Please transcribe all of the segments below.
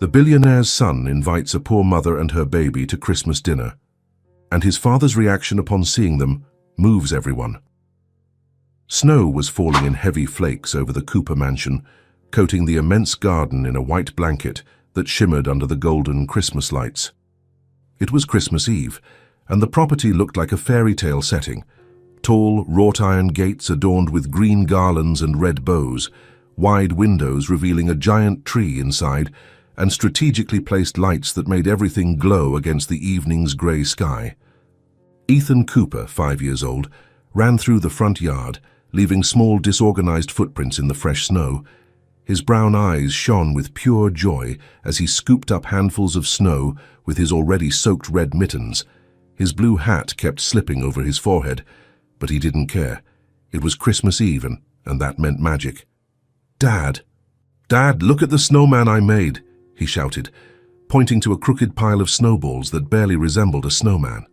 The billionaire's son invites a poor mother and her baby to Christmas dinner, and his father's reaction upon seeing them moves everyone. Snow was falling in heavy flakes over the Cooper mansion, coating the immense garden in a white blanket that shimmered under the golden Christmas lights. It was Christmas Eve, and the property looked like a fairy tale setting. Tall, wrought-iron gates adorned with green garlands and red bows, wide windows revealing a giant tree inside, and strategically placed lights that made everything glow against the evening's grey sky. Ethan Cooper, 5 years old, ran through the front yard, leaving small disorganized footprints in the fresh snow. His brown eyes shone with pure joy as he scooped up handfuls of snow with his already soaked red mittens. His blue hat kept slipping over his forehead, but he didn't care. It was Christmas Eve, and that meant magic. "Dad! Dad, look at the snowman I made!" he shouted, pointing to a crooked pile of snowballs that barely resembled a snowman.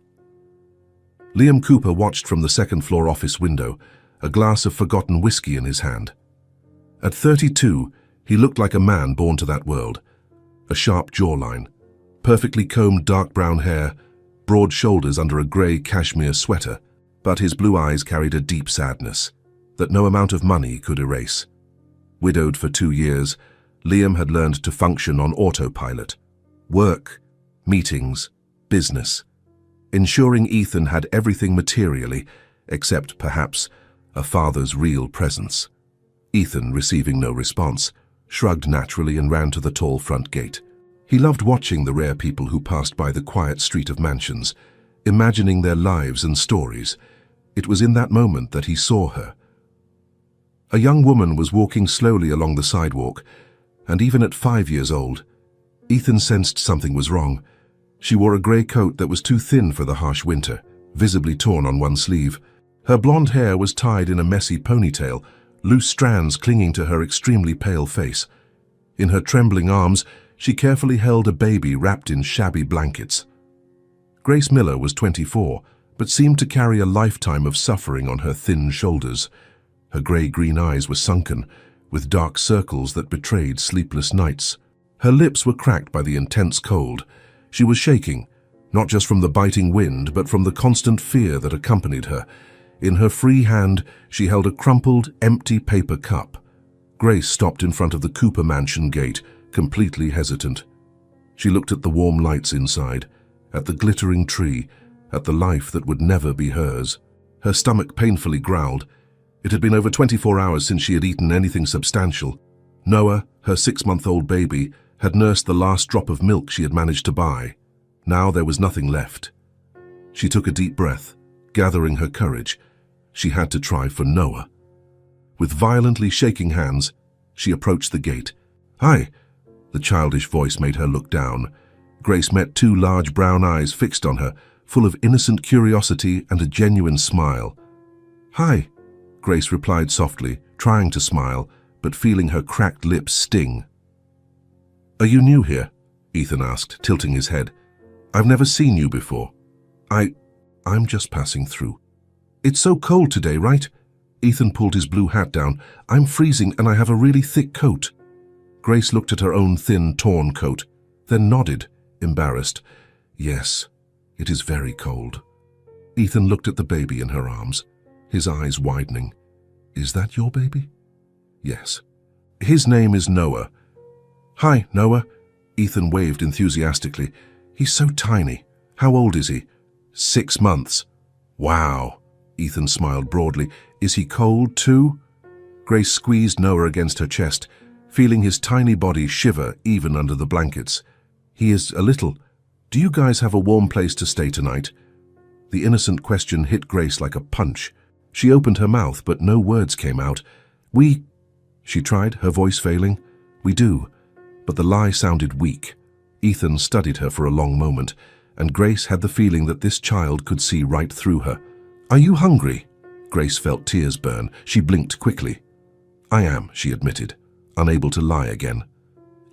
Liam Cooper watched from the second-floor office window, a glass of forgotten whiskey in his hand. At 32, he looked like a man born to that world. A sharp jawline, perfectly combed dark brown hair, broad shoulders under a grey cashmere sweater, but his blue eyes carried a deep sadness that no amount of money could erase. Widowed for 2 years, Liam had learned to function on autopilot. Work, meetings, business. Ensuring Ethan had everything materially, except, perhaps, a father's real presence. Ethan, receiving no response, shrugged naturally and ran to the tall front gate. He loved watching the rare people who passed by the quiet street of mansions, imagining their lives and stories. It was in that moment that he saw her. A young woman was walking slowly along the sidewalk, and even at 5 years old, Ethan sensed something was wrong. She wore a grey coat that was too thin for the harsh winter, visibly torn on one sleeve. Her blonde hair was tied in a messy ponytail, loose strands clinging to her extremely pale face. In her trembling arms, she carefully held a baby wrapped in shabby blankets. Grace Miller was 24, but seemed to carry a lifetime of suffering on her thin shoulders. Her grey-green eyes were sunken, with dark circles that betrayed sleepless nights. Her lips were cracked by the intense cold. She was shaking, not just from the biting wind, but from the constant fear that accompanied her. In her free hand, she held a crumpled, empty paper cup. Grace stopped in front of the Cooper mansion gate, completely hesitant. She looked at the warm lights inside, at the glittering tree, at the life that would never be hers. Her stomach painfully growled. It had been over 24 hours since she had eaten anything substantial. Noah, her 6-month-old baby, had nursed the last drop of milk she had managed to buy. Now there was nothing left. She took a deep breath, gathering her courage. She had to try for Noah. With violently shaking hands, she approached the gate. "Hi!" The childish voice made her look down. Grace met 2 large brown eyes fixed on her, full of innocent curiosity and a genuine smile. "Hi," Grace replied softly, trying to smile, but feeling her cracked lips sting. "Are you new here?" Ethan asked, tilting his head. "I've never seen you before." I'm just passing through." "It's so cold today, right?" Ethan pulled his blue hat down. "I'm freezing and I have a really thick coat." Grace looked at her own thin, torn coat, then nodded, embarrassed. "Yes, it is very cold." Ethan looked at the baby in her arms, his eyes widening. "Is that your baby?" "Yes." "His name is Noah." "Hi, Noah." Ethan waved enthusiastically. "He's so tiny. How old is he?" 6 months. "Wow." Ethan smiled broadly. "Is he cold too?" Grace squeezed Noah against her chest, feeling his tiny body shiver even under the blankets. "He is a little. Do you guys have a warm place to stay tonight?" The innocent question hit Grace like a punch. She opened her mouth, but no words came out. "We," she tried, her voice failing. "We do." But the lie sounded weak. Ethan studied her for a long moment, and Grace had the feeling that this child could see right through her. "Are you hungry?" Grace felt tears burn. She blinked quickly. "I am," she admitted, unable to lie again.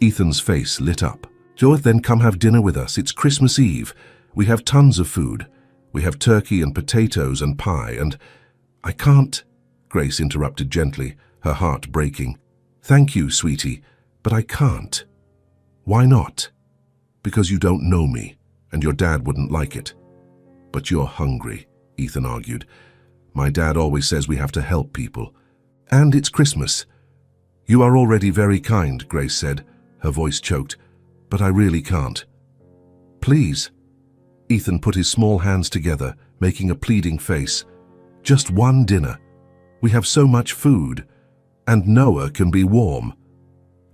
Ethan's face lit up. "Sure, then come have dinner with us. It's Christmas Eve. We have tons of food. We have turkey and potatoes and pie and—" "I can't," Grace interrupted gently, her heart breaking. "Thank you, sweetie, but I can't." Why not? Because you don't know me, and your dad wouldn't like it. But you're hungry, Ethan argued. My dad always says we have to help people. And it's Christmas. You are already very kind, Grace said, her voice choked, but I really can't. Please. Ethan put his small hands together, making a pleading face. Just one dinner. We have so much food. And Noah can be warm.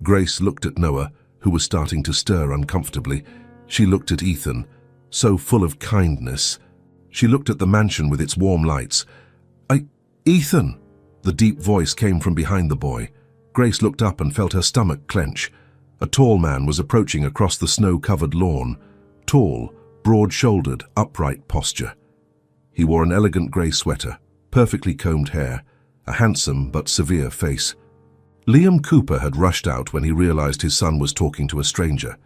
Grace looked at Noah, who was starting to stir uncomfortably. She looked at Ethan, so full of kindness. She looked at the mansion with its warm lights. Ethan! The deep voice came from behind the boy. Grace looked up and felt her stomach clench. A tall man was approaching across the snow-covered lawn. Tall, broad-shouldered, upright posture. He wore an elegant grey sweater, perfectly combed hair, a handsome but severe face. Liam Cooper had rushed out when he realized his son was talking to a stranger.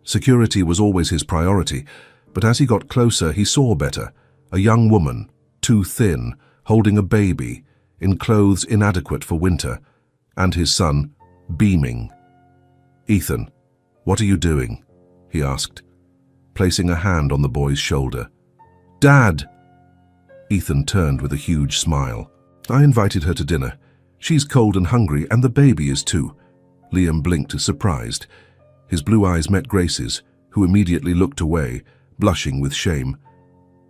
Security was always his priority, but as he got closer, he saw better. A young woman, too thin, holding a baby, in clothes inadequate for winter, and his son, beaming. "Ethan, what are you doing?" he asked, placing a hand on the boy's shoulder. "Dad!" Ethan turned with a huge smile. "I invited her to dinner. She's cold and hungry, and the baby is too." Liam blinked, surprised. His blue eyes met Grace's, who immediately looked away, blushing with shame.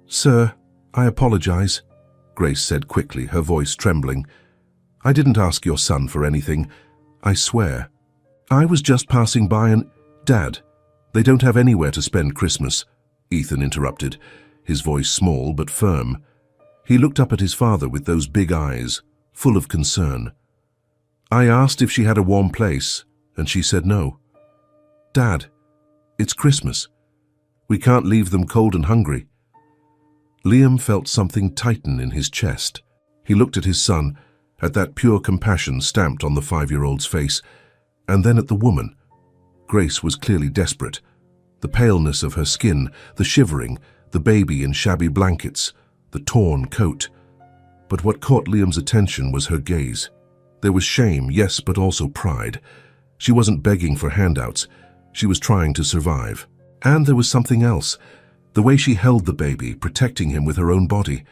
"Sir, I apologize," Grace said quickly, her voice trembling. "I didn't ask your son for anything. I swear. I was just passing by and—" "Dad, they don't have anywhere to spend Christmas," Ethan interrupted, his voice small but firm. He looked up at his father with those big eyes, full of concern. "I asked if she had a warm place, and she said no. Dad, it's Christmas. We can't leave them cold and hungry." Liam felt something tighten in his chest. He looked at his son, at that pure compassion stamped on the 5-year-old's face, and then at the woman. Grace was clearly desperate. The paleness of her skin, the shivering, the baby in shabby blankets, the torn coat. But what caught Liam's attention was her gaze. There was shame, yes, but also pride. She wasn't begging for handouts. She was trying to survive. And there was something else. The way she held the baby, protecting him with her own body.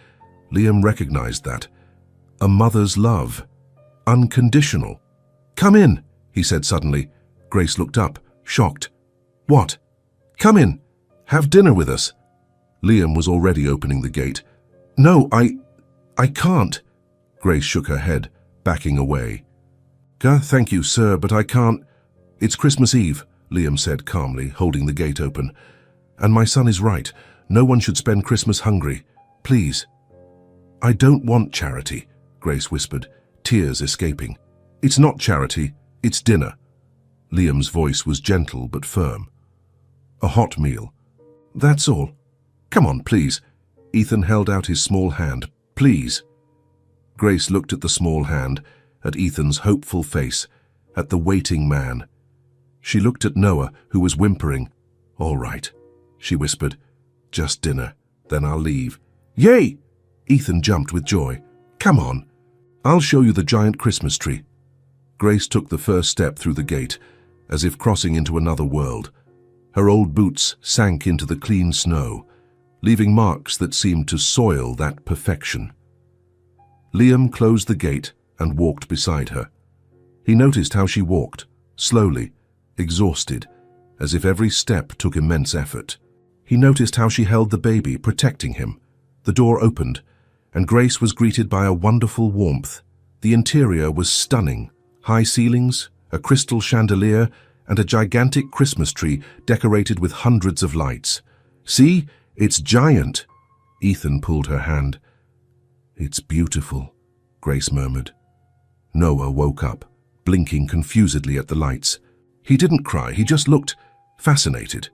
Liam recognized that. A mother's love. Unconditional. "Come in," he said suddenly. Grace looked up, shocked. "What?" "Come in. Have dinner with us." Liam was already opening the gate. "No, I can't." Grace shook her head, backing away. "Thank you, sir, but I can't." "It's Christmas Eve," Liam said calmly, holding the gate open. "And my son is right. No one should spend Christmas hungry. Please." "I don't want charity," Grace whispered, tears escaping. "It's not charity, it's dinner." Liam's voice was gentle but firm. "A hot meal. That's all. Come on, please." Ethan held out his small hand. "Please." Grace looked at the small hand, at Ethan's hopeful face, at the waiting man. She looked at Noah, who was whimpering. "All right," she whispered. "Just dinner, then I'll leave." "Yay!" Ethan jumped with joy. "Come on. I'll show you the giant Christmas tree." Grace took the first step through the gate, as if crossing into another world. Her old boots sank into the clean snow, leaving marks that seemed to soil that perfection. Liam closed the gate and walked beside her. He noticed how she walked, slowly, exhausted, as if every step took immense effort. He noticed how she held the baby, protecting him. The door opened, and Grace was greeted by a wonderful warmth. The interior was stunning. High ceilings, a crystal chandelier, and a gigantic Christmas tree decorated with hundreds of lights. "See? It's giant." Ethan pulled her hand. "It's beautiful," Grace murmured. Noah woke up, blinking confusedly at the lights. He didn't cry, he just looked fascinated.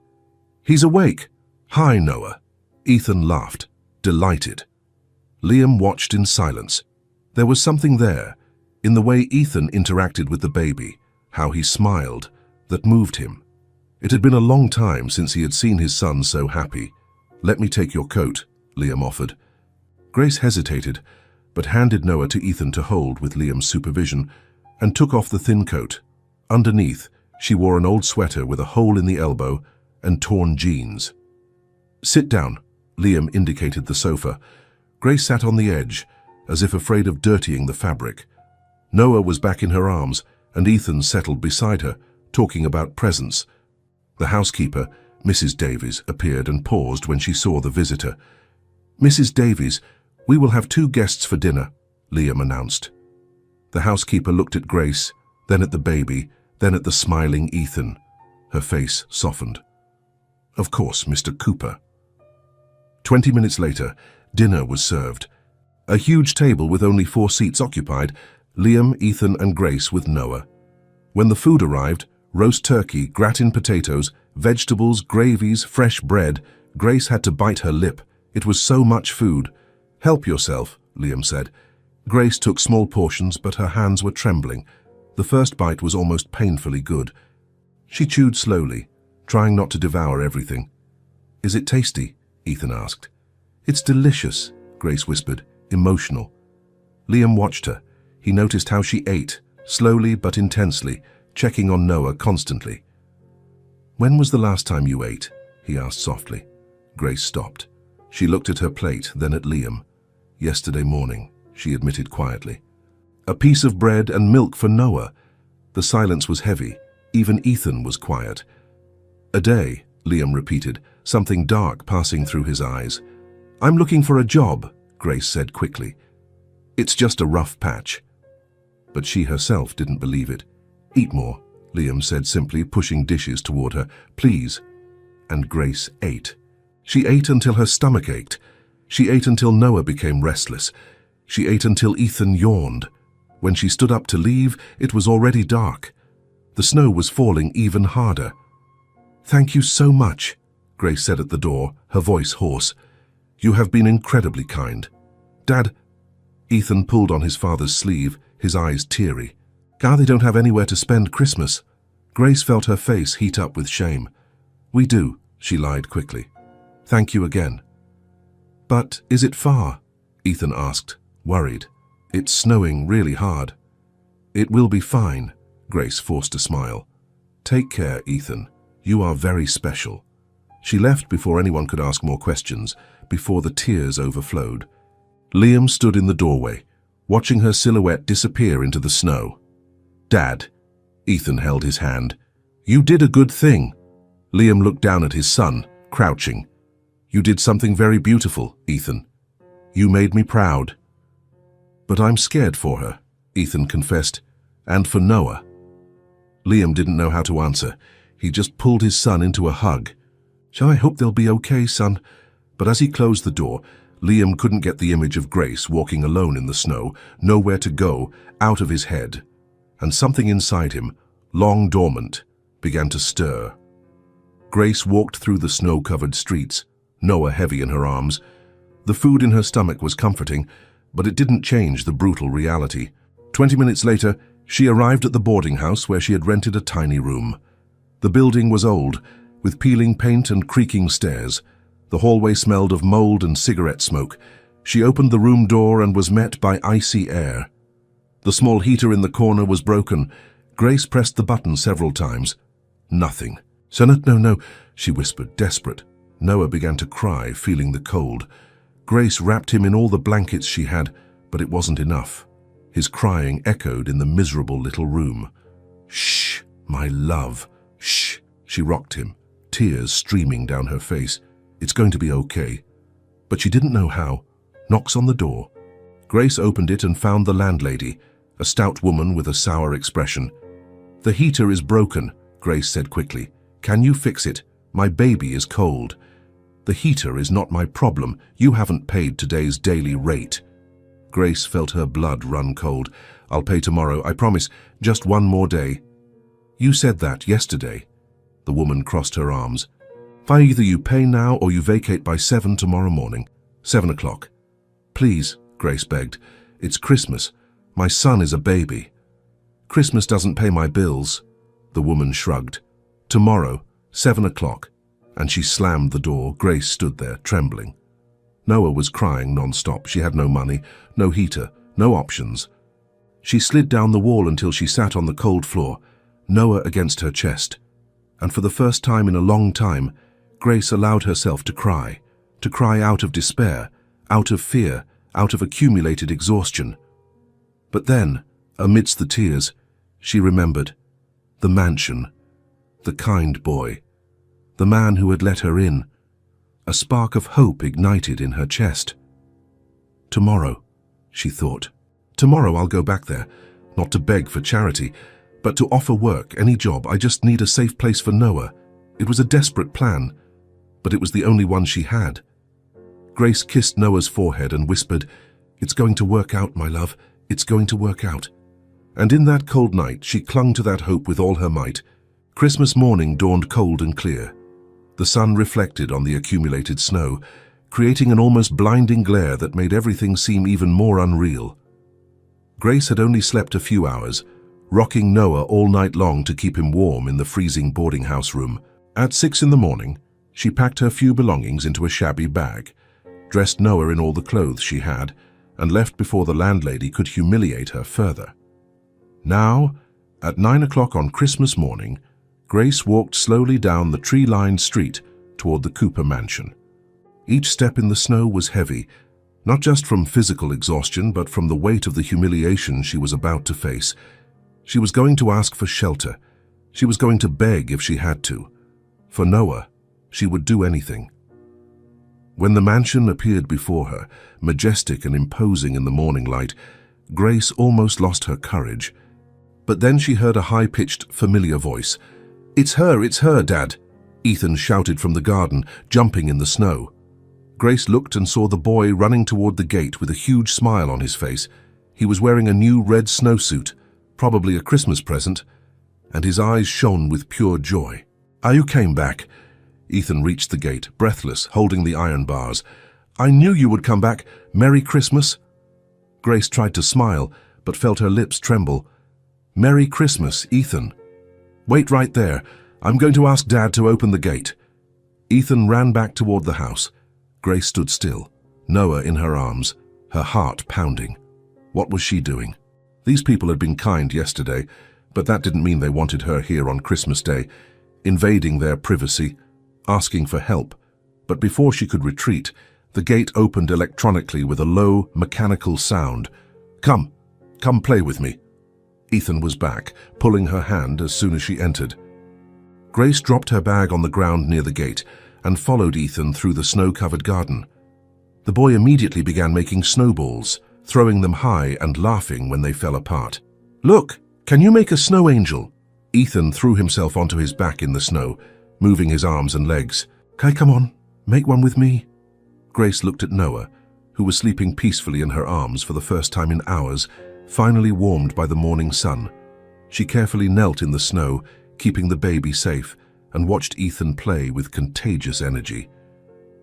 "He's awake." "Hi, Noah." Ethan laughed, delighted. Liam watched in silence. There was something there, in the way Ethan interacted with the baby, how he smiled, that moved him. It had been a long time since he had seen his son so happy. "Let me take your coat," Liam offered. Grace hesitated, but handed Noah to Ethan to hold with Liam's supervision, and took off the thin coat. Underneath, She wore an old sweater with a hole in the elbow and torn jeans. "Sit down," Liam indicated the sofa. Grace sat on the edge, as if afraid of dirtying the fabric. Noah was back in her arms, and Ethan settled beside her, talking about presents. The housekeeper, Mrs. Davies, appeared and paused when she saw the visitor. "Mrs. Davies, we will have 2 guests for dinner," Liam announced. The housekeeper looked at Grace, then at the baby, then at the smiling Ethan. Her face softened. "Of course, Mr. Cooper." 20 minutes later, dinner was served. A huge table with only 4 seats occupied, Liam, Ethan, and Grace with Noah. When the food arrived, roast turkey, gratin potatoes, vegetables, gravies, fresh bread, Grace had to bite her lip. It was so much food. "Help yourself," Liam said. Grace took small portions, but her hands were trembling. The first bite was almost painfully good. She chewed slowly, trying not to devour everything. "Is it tasty?" Ethan asked. "It's delicious," Grace whispered, emotional. Liam watched her. He noticed how she ate, slowly but intensely, checking on Noah constantly. "When was the last time you ate?" he asked softly. Grace stopped. She looked at her plate, then at Liam. "Yesterday morning," she admitted quietly. "A piece of bread and milk for Noah." The silence was heavy. Even Ethan was quiet. "A day," Liam repeated, something dark passing through his eyes. "I'm looking for a job," Grace said quickly. "It's just a rough patch." But she herself didn't believe it. "Eat more," Liam said simply, pushing dishes toward her. "Please." And Grace ate. She ate until her stomach ached. She ate until Noah became restless. She ate until Ethan yawned. When she stood up to leave, it was already dark. The snow was falling even harder. "Thank you so much," Grace said at the door, her voice hoarse. "You have been incredibly kind." "Dad," Ethan pulled on his father's sleeve, his eyes teary. "They don't have anywhere to spend Christmas." Grace felt her face heat up with shame. "We do," she lied quickly. "Thank you again." "But is it far?" Ethan asked, worried. "It's snowing really hard." "It will be fine," Grace forced a smile. "Take care, Ethan. You are very special." She left before anyone could ask more questions, before the tears overflowed. Liam stood in the doorway, watching her silhouette disappear into the snow. "Dad," Ethan held his hand. "You did a good thing." Liam looked down at his son, crouching. "You did something very beautiful, Ethan. You made me proud." "But I'm scared for her," Ethan confessed, "and for Noah." Liam didn't know how to answer. He just pulled his son into a hug. "I hope they'll be okay, son." But as he closed the door, Liam couldn't get the image of Grace walking alone in the snow, nowhere to go, out of his head. And something inside him, long dormant, began to stir. Grace walked through the snow-covered streets, Noah heavy in her arms. The food in her stomach was comforting, but it didn't change the brutal reality. 20 minutes later, she arrived at the boarding house where she had rented a tiny room. The building was old, with peeling paint and creaking stairs. The hallway smelled of mold and cigarette smoke. She opened the room door and was met by icy air. The small heater in the corner was broken. Grace pressed the button several times. Nothing. "So no," she whispered, desperate. Noah began to cry, feeling the cold. Grace wrapped him in all the blankets she had, but it wasn't enough. His crying echoed in the miserable little room. "Shh, my love, shh," she rocked him, tears streaming down her face. "It's going to be okay." But she didn't know how. Knocks on the door. Grace opened it and found the landlady, a stout woman with a sour expression. "The heater is broken," Grace said quickly. "Can you fix it? My baby is cold." "The heater is not my problem. You haven't paid today's daily rate." Grace felt her blood run cold. "I'll pay tomorrow, I promise. Just one more day." "You said that yesterday." The woman crossed her arms. "Either you pay now or you vacate by 7 tomorrow morning. 7 o'clock. "Please," Grace begged. "It's Christmas. My son is a baby." "Christmas doesn't pay my bills." The woman shrugged. "Tomorrow, 7 o'clock." And she slammed the door. Grace stood there, trembling. Noah was crying non-stop. She had no money, no heater, no options. She slid down the wall until she sat on the cold floor. Noah against her chest, and for the first time in a long time, Grace allowed herself to cry out of despair, out of fear, out of accumulated exhaustion. But then, amidst the tears, she remembered the mansion, the kind boy, the man who had let her in. A spark of hope ignited in her chest. Tomorrow, she thought. Tomorrow I'll go back there, not to beg for charity, but to offer work, any job. I just need a safe place for Noah. It was a desperate plan, but it was the only one she had. Grace kissed Noah's forehead and whispered, "It's going to work out, my love. It's going to work out." And in that cold night, she clung to that hope with all her might. Christmas morning dawned cold and clear. The sun reflected on the accumulated snow, creating an almost blinding glare that made everything seem even more unreal. Grace had only slept a few hours, rocking Noah all night long to keep him warm in the freezing boarding house room. At 6 in the morning, she packed her few belongings into a shabby bag, dressed Noah in all the clothes she had, and left before the landlady could humiliate her further. Now, at 9 o'clock on Christmas morning, Grace walked slowly down the tree-lined street toward the Cooper mansion. Each step in the snow was heavy, not just from physical exhaustion, but from the weight of the humiliation she was about to face. She was going to ask for shelter. She was going to beg if she had to. For Noah, she would do anything. When the mansion appeared before her, majestic and imposing in the morning light, Grace almost lost her courage. But then she heard a high-pitched, familiar voice. It's her, Dad," Ethan shouted from the garden, jumping in the snow. Grace looked and saw the boy running toward the gate with a huge smile on his face. He was wearing a new red snowsuit, probably a Christmas present, and his eyes shone with pure joy. "You came back." Ethan reached the gate, breathless, holding the iron bars. "I knew you would come back. Merry Christmas." Grace tried to smile, but felt her lips tremble. "Merry Christmas, Ethan." "Wait right there. I'm going to ask Dad to open the gate." Ethan ran back toward the house. Grace stood still, Noah in her arms, her heart pounding. What was she doing? These people had been kind yesterday, but that didn't mean they wanted her here on Christmas Day, invading their privacy, asking for help. But before she could retreat, the gate opened electronically with a low, mechanical sound. Come play with me." Ethan was back, pulling her hand as soon as she entered. Grace dropped her bag on the ground near the gate and followed Ethan through the snow-covered garden. The boy immediately began making snowballs, throwing them high and laughing when they fell apart. "Look, can you make a snow angel?" Ethan threw himself onto his back in the snow, moving his arms and legs. "Okay, come on, make one with me." Grace looked at Noah, who was sleeping peacefully in her arms for the first time in hours, finally warmed by the morning sun. She carefully knelt in the snow, keeping the baby safe, and watched Ethan play with contagious energy.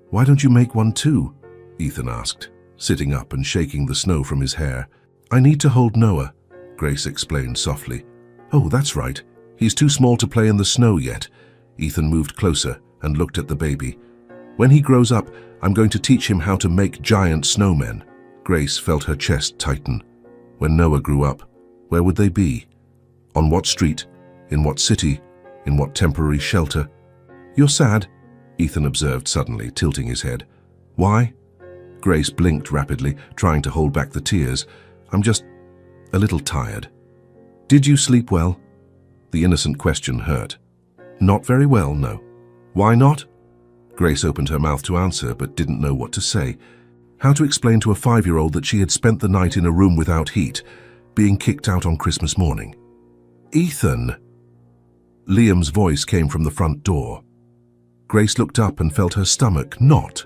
"Why don't you make one too?" Ethan asked, sitting up and shaking the snow from his hair. "I need to hold Noah," Grace explained softly. "Oh, that's right. He's too small to play in the snow yet." Ethan moved closer and looked at the baby. "When he grows up, I'm going to teach him how to make giant snowmen." Grace felt her chest tighten. When Noah grew up, where would they be? On what street? In what city? In what temporary shelter? "You're sad," Ethan observed suddenly, tilting his head. "Why?" Grace blinked rapidly, trying to hold back the tears. "I'm just a little tired." "Did you sleep well?" The innocent question hurt. "Not very well, no." "Why not?" Grace opened her mouth to answer, but didn't know what to say. How to explain to a 5-year-old that she had spent the night in a room without heat, being kicked out on Christmas morning. "Ethan!" Liam's voice came from the front door. Grace looked up and felt her stomach knot.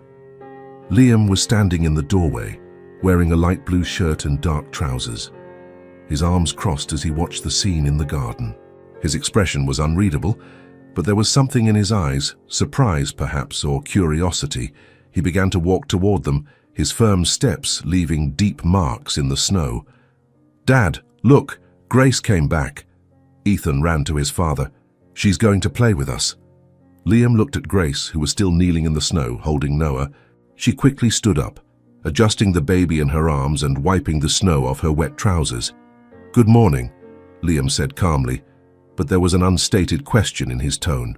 Liam was standing in the doorway, wearing a light blue shirt and dark trousers. His arms crossed as he watched the scene in the garden. His expression was unreadable, but there was something in his eyes, surprise perhaps, or curiosity. He began to walk toward them, his firm steps leaving deep marks in the snow. "Dad, look, Grace came back." Ethan ran to his father. "She's going to play with us." Liam looked at Grace, who was still kneeling in the snow, holding Noah. She quickly stood up, adjusting the baby in her arms and wiping the snow off her wet trousers. "Good morning," Liam said calmly, but there was an unstated question in his tone.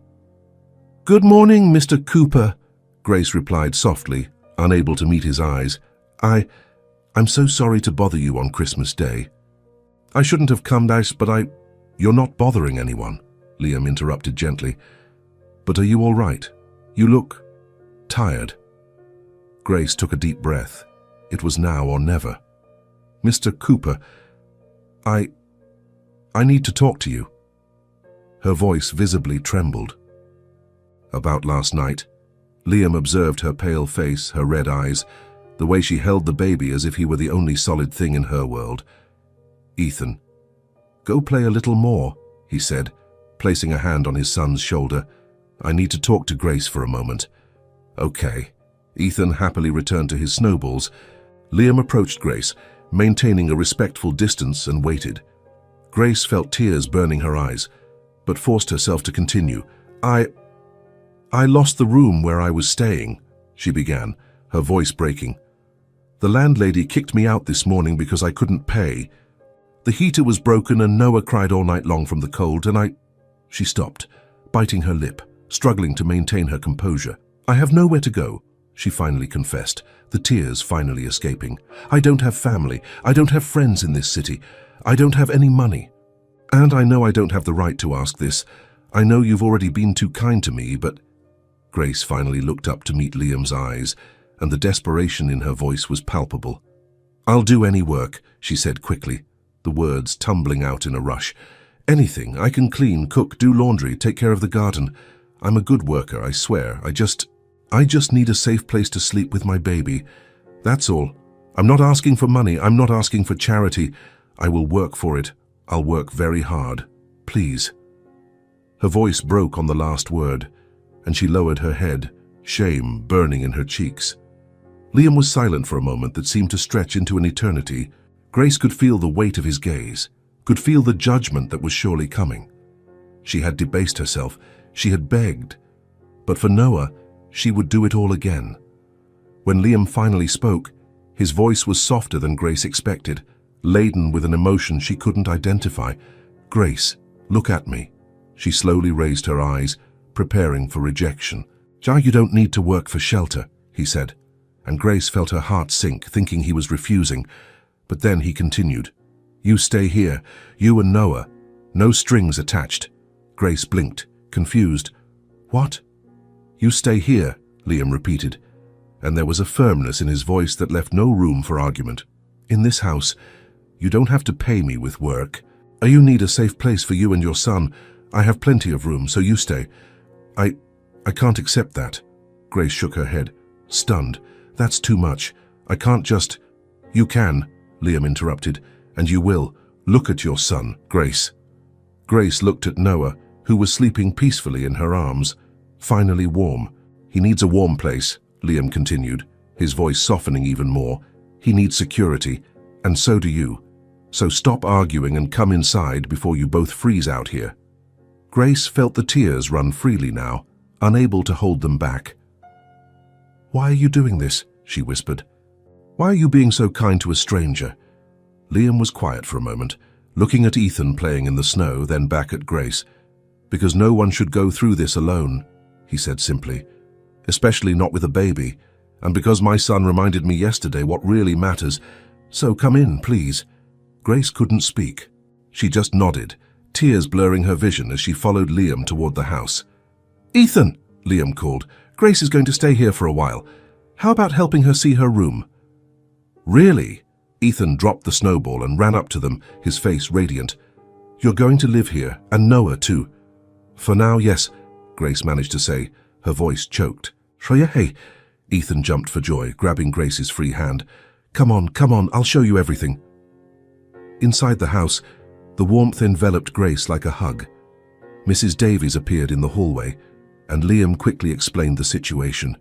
"Good morning, Mr. Cooper," Grace replied softly, unable to meet his eyes. I'm so sorry to bother you on Christmas Day." "I shouldn't have come, Dice, but You're not bothering anyone," Liam interrupted gently. "But are you all right? You look tired." Grace took a deep breath. It was now or never. "Mr. Cooper, I need to talk to you." Her voice visibly trembled. "About last night?" Liam observed her pale face, her red eyes, the way she held the baby as if he were the only solid thing in her world. "Ethan, go play a little more," he said, placing a hand on his son's shoulder. "I need to talk to Grace for a moment." "Okay." Ethan happily returned to his snowballs. Liam approached Grace, maintaining a respectful distance, and waited. Grace felt tears burning her eyes, but forced herself to continue. I lost the room where I was staying," she began, her voice breaking. "The landlady kicked me out this morning because I couldn't pay. The heater was broken and Noah cried all night long from the cold, and She stopped, biting her lip, struggling to maintain her composure. "I have nowhere to go," she finally confessed, the tears finally escaping. "I don't have family. I don't have friends in this city. I don't have any money. And I know I don't have the right to ask this. I know you've already been too kind to me, but..." Grace finally looked up to meet Liam's eyes, and the desperation in her voice was palpable. "I'll do any work," she said quickly, the words tumbling out in a rush. "Anything. I can clean, cook, do laundry, take care of the garden. I'm a good worker, I swear. I just need a safe place to sleep with my baby. That's all. I'm not asking for money. I'm not asking for charity. I will work for it. I'll work very hard. Please." Her voice broke on the last word, and she lowered her head, shame burning in her cheeks. Liam was silent for a moment that seemed to stretch into an eternity. Grace could feel the weight of his gaze, could feel the judgment that was surely coming. She had debased herself, she had begged, but for Noah, she would do it all again. When Liam finally spoke, his voice was softer than Grace expected, laden with an emotion she couldn't identify. "Grace, look at me." She slowly raised her eyes, preparing for rejection. "You don't need to work for shelter," he said, and Grace felt her heart sink, thinking he was refusing. But then he continued. "You stay here, you and Noah. No strings attached." Grace blinked, confused. "What?" "You stay here," Liam repeated, and there was a firmness in his voice that left no room for argument. "In this house, you don't have to pay me with work. You need a safe place for you and your son. I have plenty of room, so you stay." I can't accept that." Grace shook her head, stunned. "That's too much. I can't just..." "You can," Liam interrupted, "and you will. Look at your son, Grace." Grace looked at Noah, who was sleeping peacefully in her arms, finally warm. "He needs a warm place," Liam continued, his voice softening even more. "He needs security, and so do you. So stop arguing and come inside before you both freeze out here." Grace felt the tears run freely now, unable to hold them back. "Why are you doing this?" she whispered. "Why are you being so kind to a stranger?" Liam was quiet for a moment, looking at Ethan playing in the snow, then back at Grace. "Because no one should go through this alone," he said simply, "especially not with a baby, and because my son reminded me yesterday what really matters. So come in, please." Grace couldn't speak. She just nodded, tears blurring her vision as she followed Liam toward the house. "Ethan," Liam called, "Grace is going to stay here for a while. How about helping her see her room?" "Really?" Ethan dropped the snowball and ran up to them, his face radiant. "You're going to live here, and Noah too." "For now, yes," Grace managed to say, her voice choked. "Hey," Ethan jumped for joy, grabbing Grace's free hand. Come on, I'll show you everything." Inside the house, the warmth enveloped Grace like a hug. Mrs. Davies appeared in the hallway, and Liam quickly explained the situation.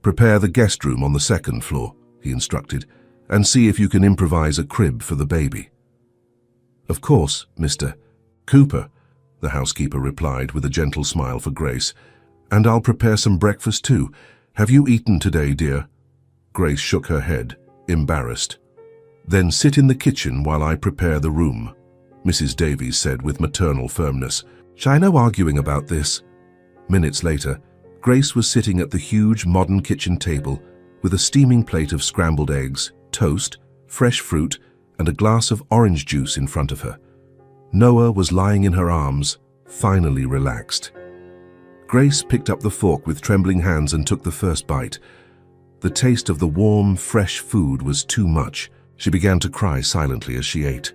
"Prepare the guest room on the second floor," he instructed, "and see if you can improvise a crib for the baby." "Of course, Mr. Cooper," the housekeeper replied with a gentle smile for Grace. "And I'll prepare some breakfast too. Have you eaten today, dear?" Grace shook her head, embarrassed. "Then sit in the kitchen while I prepare the room." Mrs. Davies said with maternal firmness. "No arguing about this." Minutes later, Grace was sitting at the huge modern kitchen table with a steaming plate of scrambled eggs, toast, fresh fruit, and a glass of orange juice in front of her. Noah was lying in her arms, finally relaxed. Grace picked up the fork with trembling hands and took the first bite. The taste of the warm, fresh food was too much. She began to cry silently as she ate.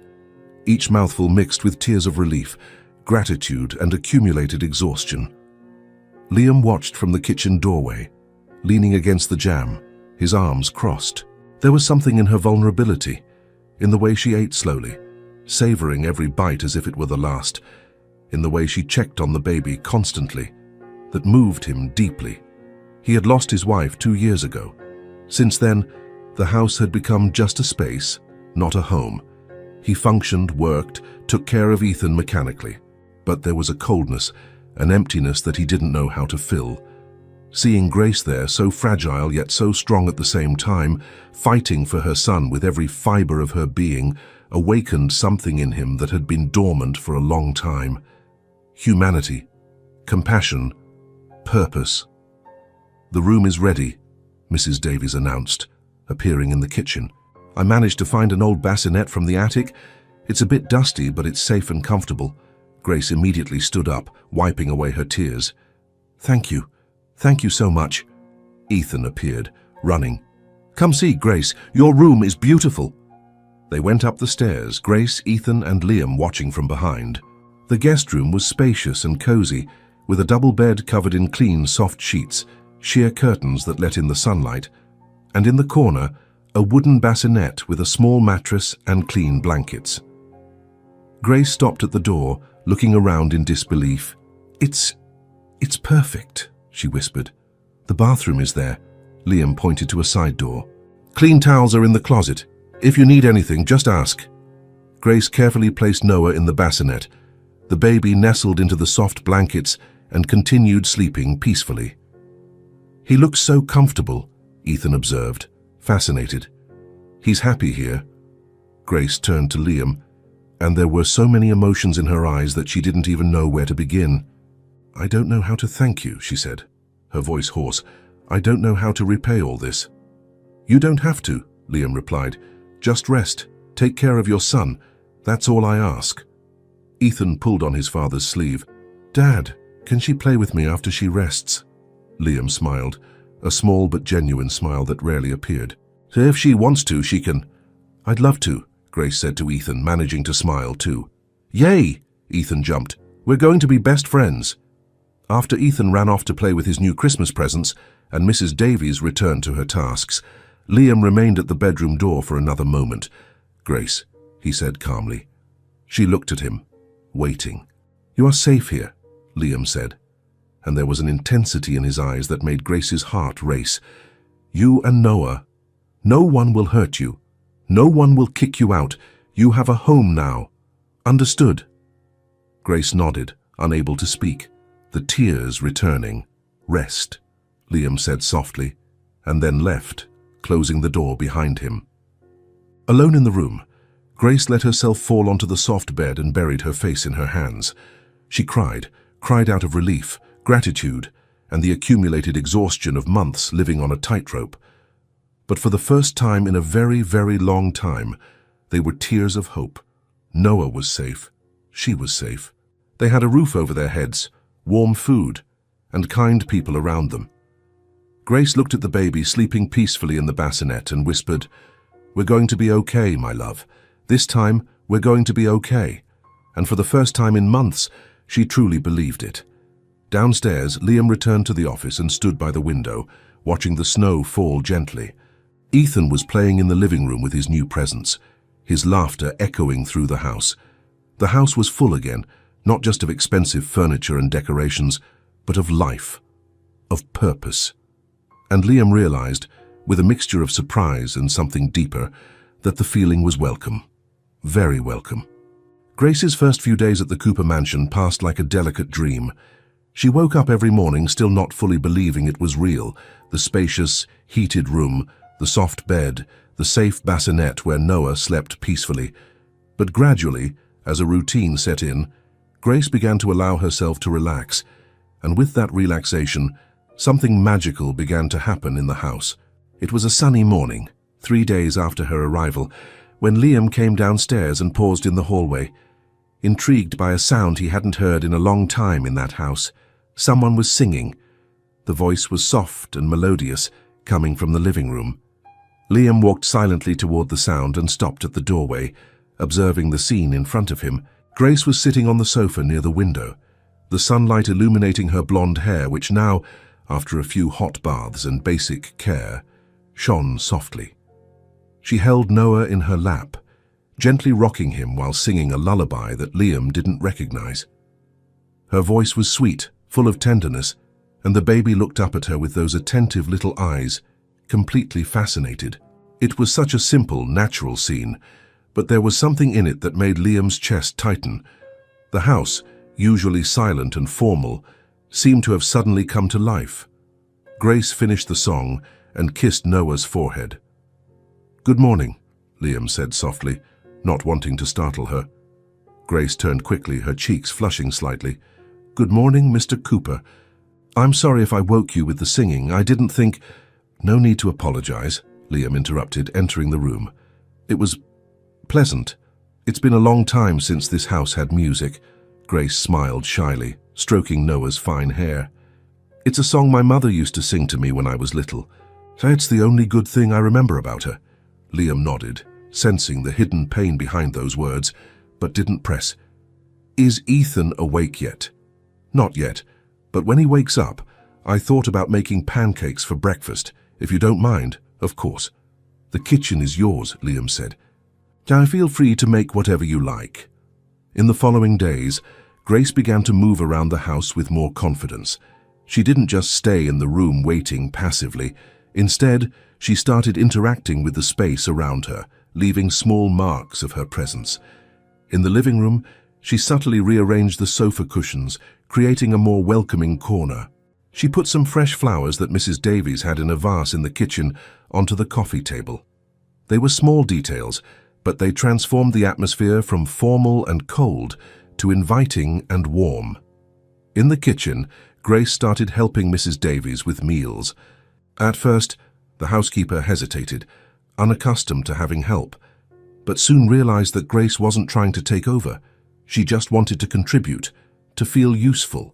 Each mouthful mixed with tears of relief, gratitude, and accumulated exhaustion. Liam watched from the kitchen doorway, leaning against the jamb, his arms crossed. There was something in her vulnerability, in the way she ate slowly, savoring every bite as if it were the last, in the way she checked on the baby constantly, that moved him deeply. He had lost his wife 2 years ago. Since then, the house had become just a space, not a home. He functioned, worked, took care of Ethan mechanically. But there was a coldness, an emptiness that he didn't know how to fill. Seeing Grace there, so fragile yet so strong at the same time, fighting for her son with every fiber of her being, awakened something in him that had been dormant for a long time. Humanity, compassion, purpose. "The room is ready," Mrs. Davies announced, appearing in the kitchen. "I managed to find an old bassinet from the attic. It's a bit dusty, but it's safe and comfortable." Grace immediately stood up, wiping away her tears. Thank you so much." Ethan appeared, running. "Come see, Grace, your room is beautiful." They went up the stairs, Grace, Ethan, and Liam watching from behind. The guest room was spacious and cozy, with a double bed covered in clean, soft sheets, sheer curtains that let in the sunlight, and in the corner, a wooden bassinet with a small mattress and clean blankets. Grace stopped at the door, looking around in disbelief. It's perfect," she whispered. "The bathroom is there." Liam pointed to a side door. "Clean towels are in the closet. If you need anything, just ask." Grace carefully placed Noah in the bassinet. The baby nestled into the soft blankets and continued sleeping peacefully. "He looks so comfortable," Ethan observed, fascinated. "He's happy here." Grace turned to Liam, and there were so many emotions in her eyes that she didn't even know where to begin. "I don't know how to thank you," she said, her voice hoarse. "I don't know how to repay all this." "You don't have to," Liam replied. "Just rest. Take care of your son. That's all I ask." Ethan pulled on his father's sleeve. "Dad, can she play with me after she rests?" Liam smiled, a small but genuine smile that rarely appeared. "So if she wants to, she can." "I'd love to," Grace said to Ethan, managing to smile too. "Yay!" Ethan jumped. "We're going to be best friends." After Ethan ran off to play with his new Christmas presents and Mrs. Davies returned to her tasks, Liam remained at the bedroom door for another moment. "Grace," he said calmly. She looked at him, waiting. "You are safe here," Liam said, and there was an intensity in his eyes that made Grace's heart race. "You and Noah. No one will hurt you. No one will kick you out. You have a home now. Understood?" Grace nodded, unable to speak, the tears returning. "Rest," Liam said softly, and then left, closing the door behind him. Alone in the room, Grace let herself fall onto the soft bed and buried her face in her hands. She cried out of relief, gratitude, and the accumulated exhaustion of months living on a tightrope. But for the first time in a very, very long time, they were tears of hope. Noah was safe. She was safe. They had a roof over their heads, warm food, and kind people around them. Grace looked at the baby sleeping peacefully in the bassinet and whispered, "We're going to be okay, my love. This time, we're going to be okay." And for the first time in months, she truly believed it. Downstairs, Liam returned to the office and stood by the window, watching the snow fall gently. Ethan was playing in the living room with his new presents, his laughter echoing through the house. The house was full again, not just of expensive furniture and decorations, but of life, of purpose. And Liam realized, with a mixture of surprise and something deeper, that the feeling was welcome, very welcome. Grace's first few days at the Cooper mansion passed like a delicate dream. She woke up every morning still not fully believing it was real, the spacious, heated room, the soft bed, the safe bassinet where Noah slept peacefully. But gradually, As a routine set in, Grace began to allow herself to relax, and with that relaxation, something magical began to happen in the house. It was a sunny morning, 3 days after her arrival, when Liam came downstairs and paused in the hallway. Intrigued by a sound he hadn't heard in a long time in that house, someone was singing. The voice was soft and melodious, coming from the living room. Liam walked silently toward the sound and stopped at the doorway, observing the scene in front of him. Grace was sitting on the sofa near the window, the sunlight illuminating her blonde hair, which now, after a few hot baths and basic care, shone softly. She held Noah in her lap, gently rocking him while singing a lullaby that Liam didn't recognize. Her voice was sweet, full of tenderness, and the baby looked up at her with those attentive little eyes, completely fascinated. It was such a simple, natural scene, but there was something in it that made Liam's chest tighten. The house, usually silent and formal, seemed to have suddenly come to life. Grace finished the song and kissed Noah's forehead. "Good morning," Liam said softly, not wanting to startle her. Grace turned quickly, her cheeks flushing slightly. "Good morning, Mr. Cooper. I'm sorry if I woke you with the singing. I didn't think—" "No need to apologize," Liam interrupted, entering the room. "It was pleasant. It's been a long time since this house had music." Grace smiled shyly, stroking Noah's fine hair. "It's a song my mother used to sing to me when I was little. So it's the only good thing I remember about her." Liam nodded, sensing the hidden pain behind those words, but didn't press. "Is Ethan awake yet?" "Not yet, but when he wakes up, I thought about making pancakes for breakfast, if you don't mind, of course." "The kitchen is yours," Liam said. "Now feel free to make whatever you like." In the following days, Grace began to move around the house with more confidence. She didn't just stay in the room waiting passively. Instead, she started interacting with the space around her, leaving small marks of her presence. In the living room, she subtly rearranged the sofa cushions, creating a more welcoming corner. She put some fresh flowers that Mrs. Davies had in a vase in the kitchen onto the coffee table. They were small details, but they transformed the atmosphere from formal and cold to inviting and warm. In the kitchen, Grace started helping Mrs. Davies with meals. At first, the housekeeper hesitated, unaccustomed to having help, but soon realized that Grace wasn't trying to take over. She just wanted to contribute, to feel useful.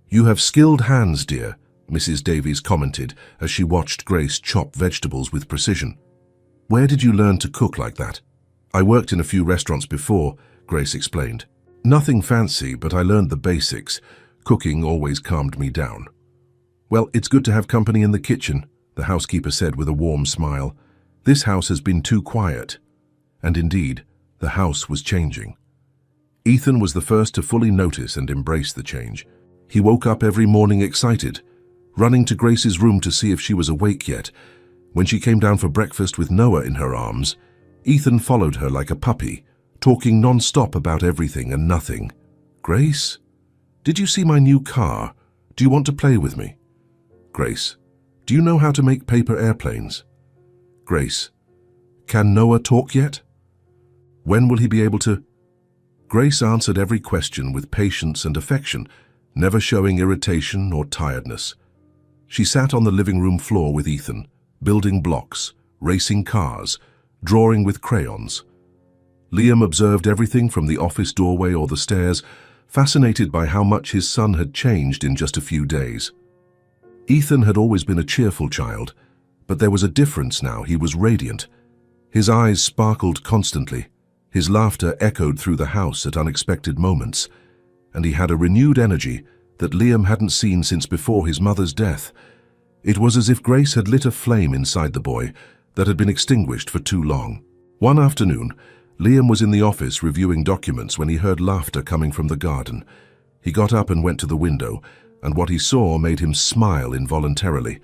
"You have skilled hands, dear," Mrs. Davies commented as she watched Grace chop vegetables with precision. "Where did you learn to cook like that?" "I worked in a few restaurants before," Grace explained. "Nothing fancy, but I learned the basics. Cooking always calmed me down." "Well, it's good to have company in the kitchen," the housekeeper said with a warm smile. "This house has been too quiet." And indeed, the house was changing. Ethan was the first to fully notice and embrace the change. He woke up every morning excited, running to Grace's room to see if she was awake yet. When she came down for breakfast with Noah in her arms, Ethan followed her like a puppy, talking non-stop about everything and nothing. "Grace, did you see my new car? Do you want to play with me?" "Grace, do you know how to make paper airplanes?" "Grace, can Noah talk yet? When will he be able to—" Grace answered every question with patience and affection, never showing irritation or tiredness. She sat on the living room floor with Ethan, building blocks, racing cars, drawing with crayons. Liam observed everything from the office doorway or the stairs, fascinated by how much his son had changed in just a few days. Ethan had always been a cheerful child, but there was a difference now. He was radiant. His eyes sparkled constantly. His laughter echoed through the house at unexpected moments, and he had a renewed energy that Liam hadn't seen since before his mother's death. It was as if Grace had lit a flame inside the boy that had been extinguished for too long. One afternoon, Liam was in the office reviewing documents when he heard laughter coming from the garden. He got up and went to the window, and what he saw made him smile involuntarily.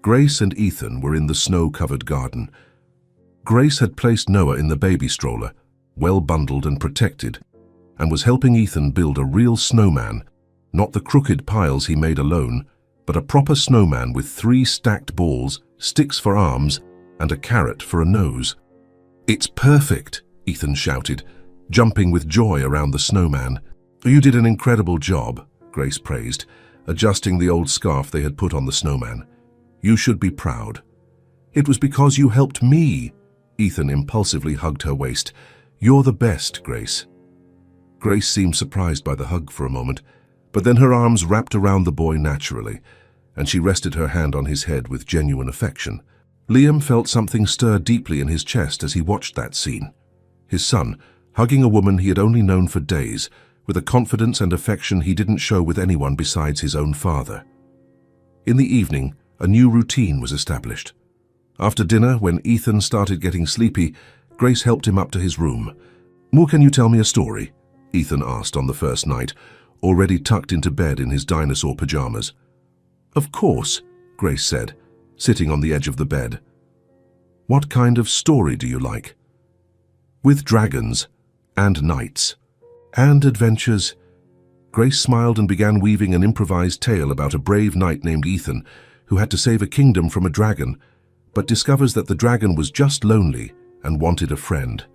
Grace and Ethan were in the snow-covered garden. Grace had placed Noah in the baby stroller, well bundled and protected, and was helping Ethan build a real snowman, not the crooked piles he made alone, but a proper snowman with 3 stacked balls, sticks for arms, and a carrot for a nose. "It's perfect," Ethan shouted. jumping with joy around the snowman. "You did an incredible job," Grace praised, adjusting the old scarf they had put on the snowman. "You should be proud." "It was because you helped me." Ethan impulsively hugged her waist. "You're the best, Grace." Grace seemed surprised by the hug for a moment, but then her arms wrapped around the boy naturally, and she rested her hand on his head with genuine affection. Liam felt something stir deeply in his chest as he watched that scene. His son, hugging a woman he had only known for days, with a confidence and affection he didn't show with anyone besides his own father. In the evening, a new routine was established. After dinner, when Ethan started getting sleepy, Grace helped him up to his room. "Well, can you tell me a story?" Ethan asked on the first night, already tucked into bed in his dinosaur pajamas. "Of course," Grace said, sitting on the edge of the bed. "What kind of story do you like?" "With dragons, and knights, and adventures." Grace smiled and began weaving an improvised tale about a brave knight named Ethan who had to save a kingdom from a dragon, but discovers that the dragon was just lonely and wanted a friend.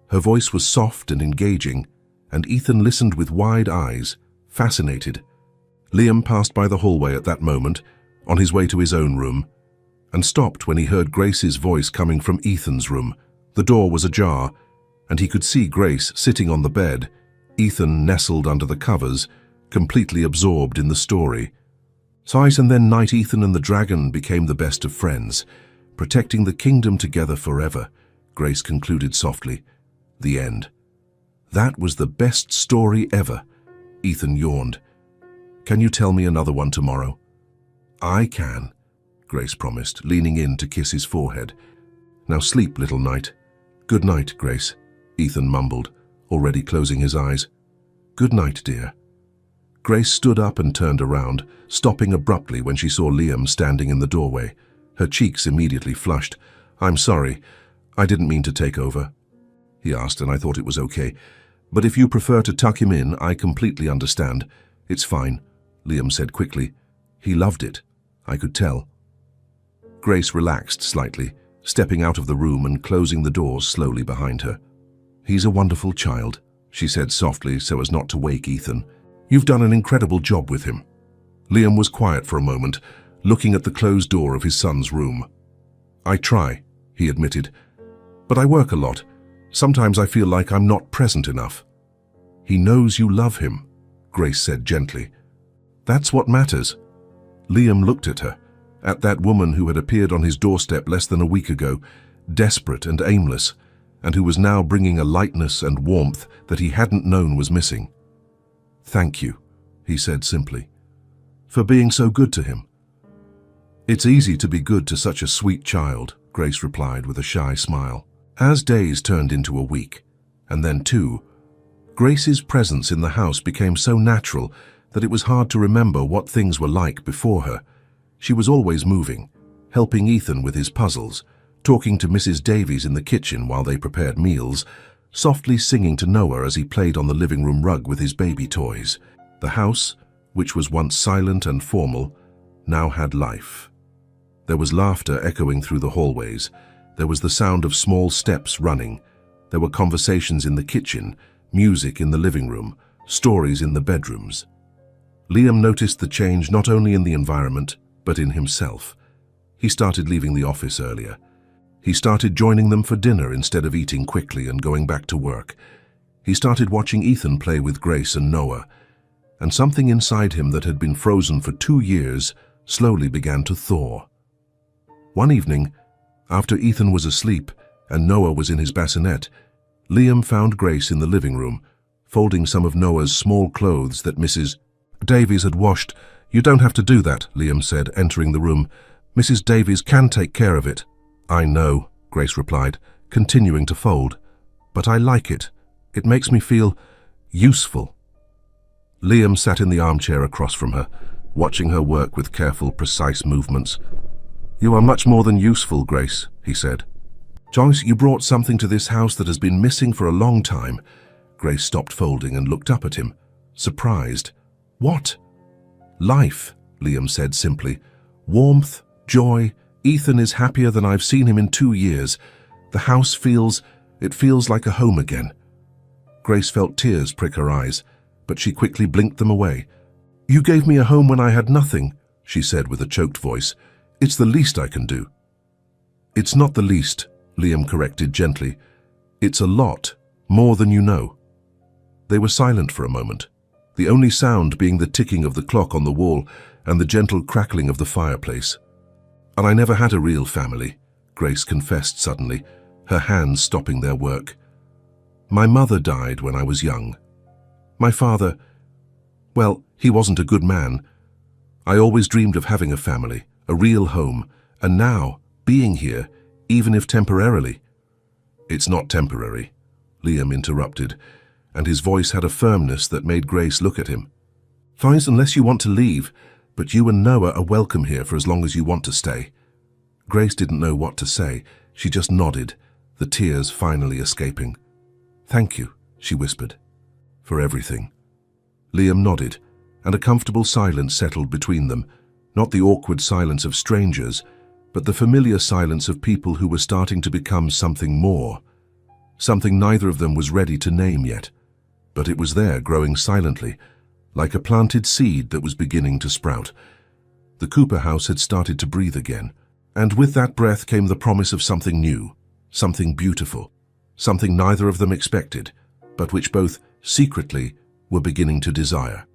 Her voice was soft and engaging, and Ethan listened with wide eyes, fascinated. Liam passed by the hallway at that moment, on his way to his own room, and stopped when he heard Grace's voice coming from Ethan's room. The door was ajar, and he could see Grace sitting on the bed, Ethan nestled under the covers, completely absorbed in the story. Size and then Knight Ethan and the dragon became the best of friends, protecting the kingdom together forever, Grace concluded softly. The end. "That was the best story ever," Ethan yawned. "Can you tell me another one tomorrow?" "I can," Grace promised, leaning in to kiss his forehead. "Now sleep, little knight." "Good night, Grace," Ethan mumbled, already closing his eyes. "Good night, dear." Grace stood up and turned around, stopping abruptly when she saw Liam standing in the doorway. Her cheeks immediately flushed. "I'm sorry. I didn't mean to take over," he asked, and I thought it was okay. "But if you prefer to tuck him in, I completely understand. It's fine," Liam said quickly. "He loved it. I could tell." Grace relaxed slightly, stepping out of the room and closing the doors slowly behind her. "He's a wonderful child," she said softly so as not to wake Ethan. "You've done an incredible job with him." Liam was quiet for a moment, looking at the closed door of his son's room. "I try," he admitted, "but I work a lot. Sometimes I feel like I'm not present enough." "He knows you love him," Grace said gently. "That's what matters." Liam looked at her, at that woman who had appeared on his doorstep less than a week ago, desperate and aimless, and who was now bringing a lightness and warmth that he hadn't known was missing. "Thank you," he said simply, "for being so good to him." "It's easy to be good to such a sweet child," Grace replied with a shy smile. As days turned into a week, and then two, Grace's presence in the house became so natural that it was hard to remember what things were like before her. She was always moving, helping Ethan with his puzzles, talking to Mrs. Davies in the kitchen while they prepared meals, softly singing to Noah as he played on the living room rug with his baby toys. The house, which was once silent and formal, now had life. There was laughter echoing through the hallways. There was the sound of small steps running. There were conversations in the kitchen, music in the living room, stories in the bedrooms. Liam noticed the change not only in the environment, but in himself. He started leaving the office earlier. He started joining them for dinner instead of eating quickly and going back to work. He started watching Ethan play with Grace and Noah, and something inside him that had been frozen for 2 years slowly began to thaw. One evening, after Ethan was asleep and Noah was in his bassinet, Liam found Grace in the living room, folding some of Noah's small clothes that Mrs. Davies had washed. "You don't have to do that," Liam said, entering the room. "Mrs. Davies can take care of it." "I know," Grace replied, continuing to fold. "But I like it. It makes me feel useful." Liam sat in the armchair across from her, watching her work with careful, precise movements. "You are much more than useful, Grace," he said. "Joyce, you brought something to this house that has been missing for a long time." Grace stopped folding and looked up at him, surprised. "What?" "Life," Liam said simply. "Warmth, joy. Ethan is happier than I've seen him in 2 years. The house feels like a home again." Grace felt tears prick her eyes, but she quickly blinked them away. "You gave me a home when I had nothing," she said with a choked voice. "It's the least I can do." "It's not the least," Liam corrected gently. "It's a lot, more than you know." They were silent for a moment, the only sound being the ticking of the clock on the wall and the gentle crackling of the fireplace. "And I never had a real family," Grace confessed suddenly, her hands stopping their work. "My mother died when I was young. My father, well, he wasn't a good man. I always dreamed of having a family, a real home, and now, being here, even if temporarily." "It's not temporary," Liam interrupted, and his voice had a firmness that made Grace look at him. "Fine, unless you want to leave, but you and Noah are welcome here for as long as you want to stay." Grace didn't know what to say. She just nodded, the tears finally escaping. "Thank you," she whispered, "for everything." Liam nodded, and a comfortable silence settled between them, not the awkward silence of strangers, but the familiar silence of people who were starting to become something more, something neither of them was ready to name yet. But it was there, growing silently, like a planted seed that was beginning to sprout. The Cooper house had started to breathe again, and with that breath came the promise of something new, something beautiful, something neither of them expected, but which both, secretly, were beginning to desire.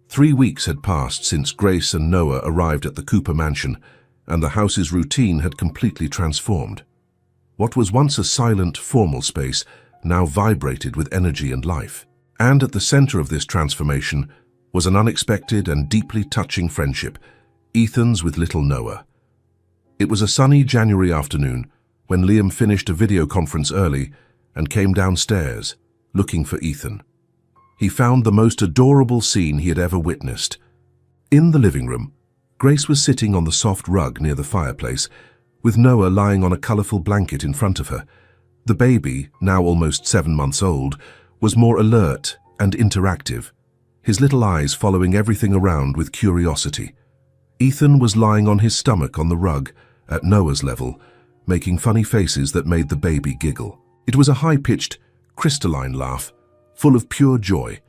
3 weeks had passed since Grace and Noah arrived at the Cooper mansion, and the house's routine had completely transformed. What was once a silent, formal space now vibrated with energy and life. And at the center of this transformation was an unexpected and deeply touching friendship, Ethan's with little Noah. It was a sunny January afternoon when Liam finished a video conference early and came downstairs, looking for Ethan. He found the most adorable scene he had ever witnessed. In the living room, Grace was sitting on the soft rug near the fireplace, with Noah lying on a colorful blanket in front of her. The baby, now almost 7 months old, was more alert and interactive, his little eyes following everything around with curiosity. Ethan was lying on his stomach on the rug, at Noah's level, making funny faces that made the baby giggle. It was a high-pitched, crystalline laugh, full of pure joy,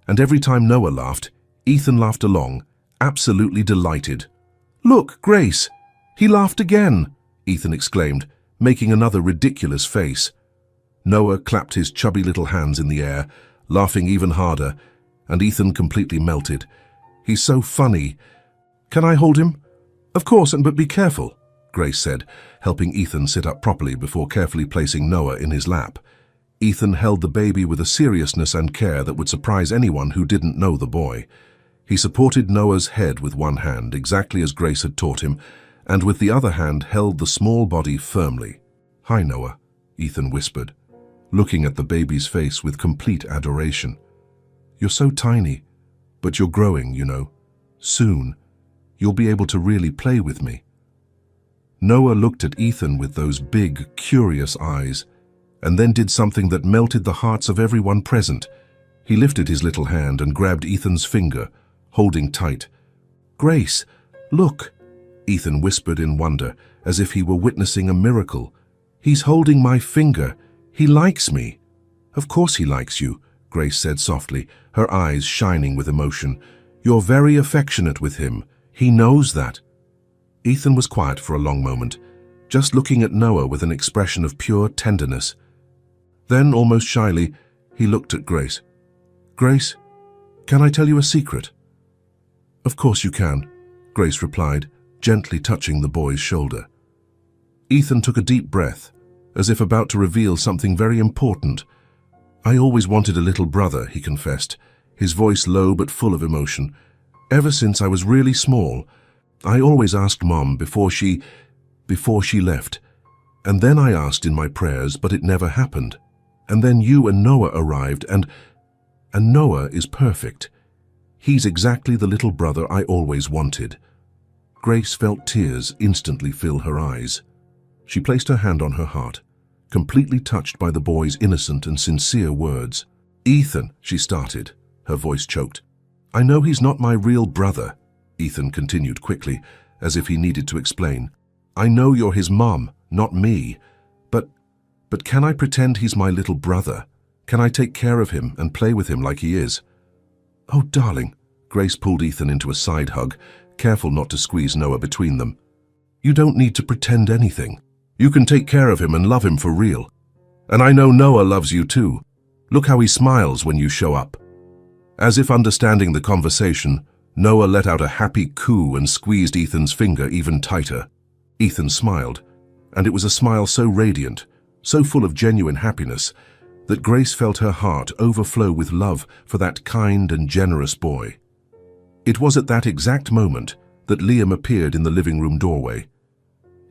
and every time Noah laughed, Ethan laughed along, absolutely delighted. "Look, Grace! He laughed again!" Ethan exclaimed, making another ridiculous face. Noah clapped his chubby little hands in the air, laughing even harder, and Ethan completely melted. "He's so funny. Can I hold him?" "Of course, but be careful," Grace said, helping Ethan sit up properly before carefully placing Noah in his lap. Ethan held the baby with a seriousness and care that would surprise anyone who didn't know the boy. He supported Noah's head with one hand, exactly as Grace had taught him, and with the other hand held the small body firmly. "Hi, Noah," Ethan whispered, looking at the baby's face with complete adoration. "You're so tiny, but you're growing, you know. Soon, you'll be able to really play with me." Noah looked at Ethan with those big, curious eyes, and then did something that melted the hearts of everyone present. He lifted his little hand and grabbed Ethan's finger, holding tight. "Grace, look," Ethan whispered in wonder, as if he were witnessing a miracle. "He's holding my finger. He likes me." "Of course he likes you," Grace said softly, her eyes shining with emotion. "You're very affectionate with him. He knows that." Ethan was quiet for a long moment, just looking at Noah with an expression of pure tenderness. Then, almost shyly, he looked at Grace. "Grace, can I tell you a secret?" "Of course you can," Grace replied, gently touching the boy's shoulder. Ethan took a deep breath, as if about to reveal something very important. "I always wanted a little brother," he confessed, his voice low but full of emotion. "Ever since I was really small, I always asked Mom before she left. And then I asked in my prayers, but it never happened. And then you and Noah arrived, and Noah is perfect. He's exactly the little brother I always wanted." Grace felt tears instantly fill her eyes. She placed her hand on her heart, completely touched by the boy's innocent and sincere words. "Ethan," she started, her voice choked. "I know he's not my real brother," Ethan continued quickly, as if he needed to explain. "I know you're his mom, not me. But can I pretend he's my little brother? Can I take care of him and play with him like he is?" "Oh, darling." Grace pulled Ethan into a side hug, careful not to squeeze Noah between them. "You don't need to pretend anything. You can take care of him and love him for real. And I know Noah loves you too. Look how he smiles when you show up." As if understanding the conversation, Noah let out a happy coo and squeezed Ethan's finger even tighter. Ethan smiled, and it was a smile so radiant, so full of genuine happiness, that Grace felt her heart overflow with love for that kind and generous boy. It was at that exact moment that Liam appeared in the living room doorway.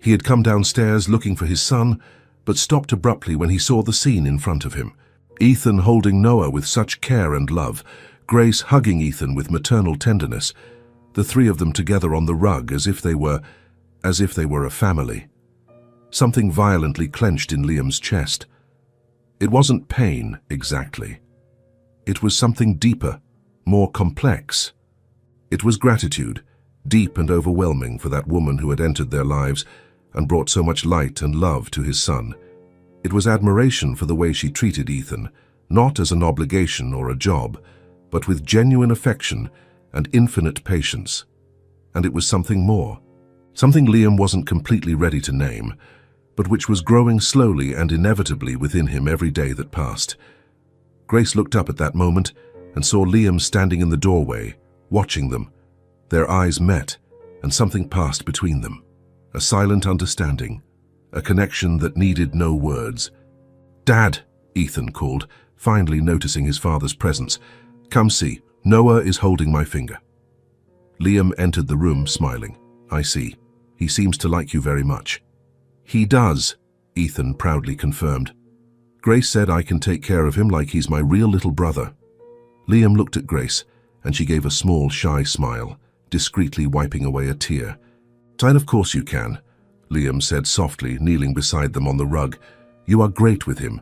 He had come downstairs looking for his son, but stopped abruptly when he saw the scene in front of him. Ethan holding Noah with such care and love, Grace hugging Ethan with maternal tenderness, the three of them together on the rug as if they were a family. Something violently clenched in Liam's chest. It wasn't pain, exactly. It was something deeper, more complex. It was gratitude, deep and overwhelming for that woman who had entered their lives and brought so much light and love to his son. It was admiration for the way she treated Ethan, not as an obligation or a job, but with genuine affection and infinite patience. And it was something more, something Liam wasn't completely ready to name, but which was growing slowly and inevitably within him every day that passed. Grace looked up at that moment and saw Liam standing in the doorway, watching them. Their eyes met, and something passed between them. A silent understanding, a connection that needed no words. "Dad," Ethan called, finally noticing his father's presence. "Come see, Noah is holding my finger." Liam entered the room smiling. "I see. He seems to like you very much." "He does," Ethan proudly confirmed. "Grace said I can take care of him like he's my real little brother." Liam looked at Grace, and she gave a small, shy smile, discreetly wiping away a tear. "Tine, of course you can," Liam said softly, kneeling beside them on the rug. "You are great with him."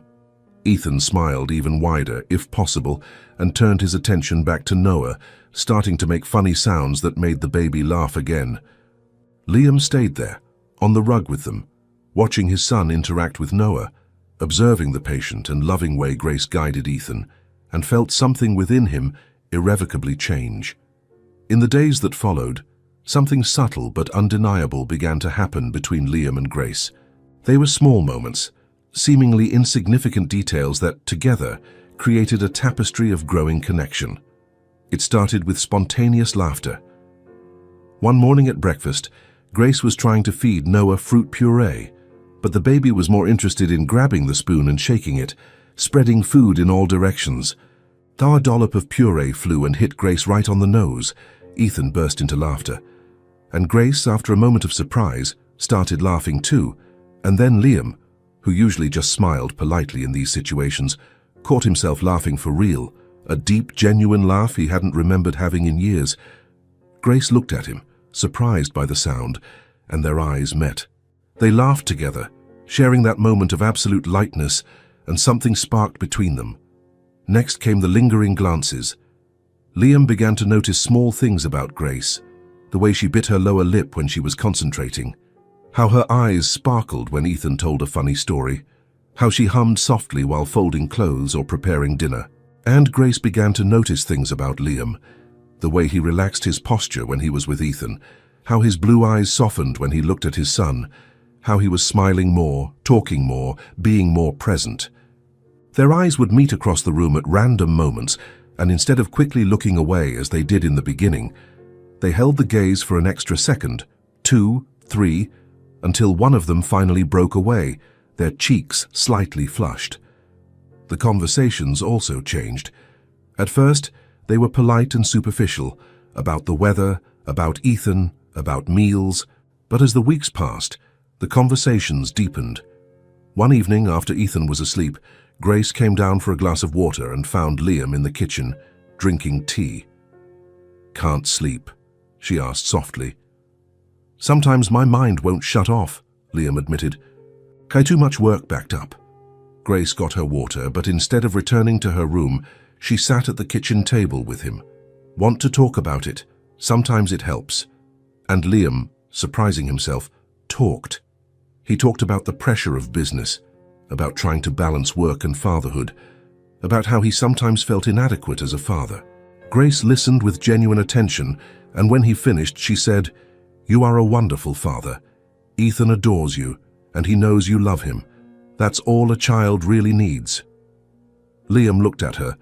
Ethan smiled even wider, if possible, and turned his attention back to Noah, starting to make funny sounds that made the baby laugh again. Liam stayed there, on the rug with them, watching his son interact with Noah, observing the patient and loving way Grace guided Ethan, and felt something within him irrevocably change. In the days that followed, something subtle but undeniable began to happen between Liam and Grace. They were small moments, seemingly insignificant details that, together, created a tapestry of growing connection. It started with spontaneous laughter. One morning at breakfast, Grace was trying to feed Noah fruit puree, but the baby was more interested in grabbing the spoon and shaking it, spreading food in all directions. Though a dollop of puree flew and hit Grace right on the nose, Ethan burst into laughter. And Grace, after a moment of surprise, started laughing too, and then Liam, who usually just smiled politely in these situations, caught himself laughing for real, a deep, genuine laugh he hadn't remembered having in years. Grace looked at him, surprised by the sound, and their eyes met. They laughed together, sharing that moment of absolute lightness, and something sparked between them. Next came the lingering glances. Liam began to notice small things about Grace, the way she bit her lower lip when she was concentrating, how her eyes sparkled when Ethan told a funny story, how she hummed softly while folding clothes or preparing dinner. And Grace began to notice things about Liam, the way he relaxed his posture when he was with Ethan, how his blue eyes softened when he looked at his son, how he was smiling more, talking more, being more present. Their eyes would meet across the room at random moments, and instead of quickly looking away as they did in the beginning, they held the gaze for an extra second, 2, 3, until one of them finally broke away, their cheeks slightly flushed. The conversations also changed. At first, they were polite and superficial, about the weather, about Ethan, about meals, but as the weeks passed, the conversations deepened. One evening, after Ethan was asleep, Grace came down for a glass of water and found Liam in the kitchen, drinking tea. "Can't sleep?" she asked softly. "Sometimes my mind won't shut off," Liam admitted. "Got too much work backed up." Grace got her water, but instead of returning to her room, she sat at the kitchen table with him. "Want to talk about it? Sometimes it helps." And Liam, surprising himself, talked. He talked about the pressure of business, about trying to balance work and fatherhood, about how he sometimes felt inadequate as a father. Grace listened with genuine attention, and when he finished, she said, "You are a wonderful father. Ethan adores you, and he knows you love him. That's all a child really needs." Liam looked at her,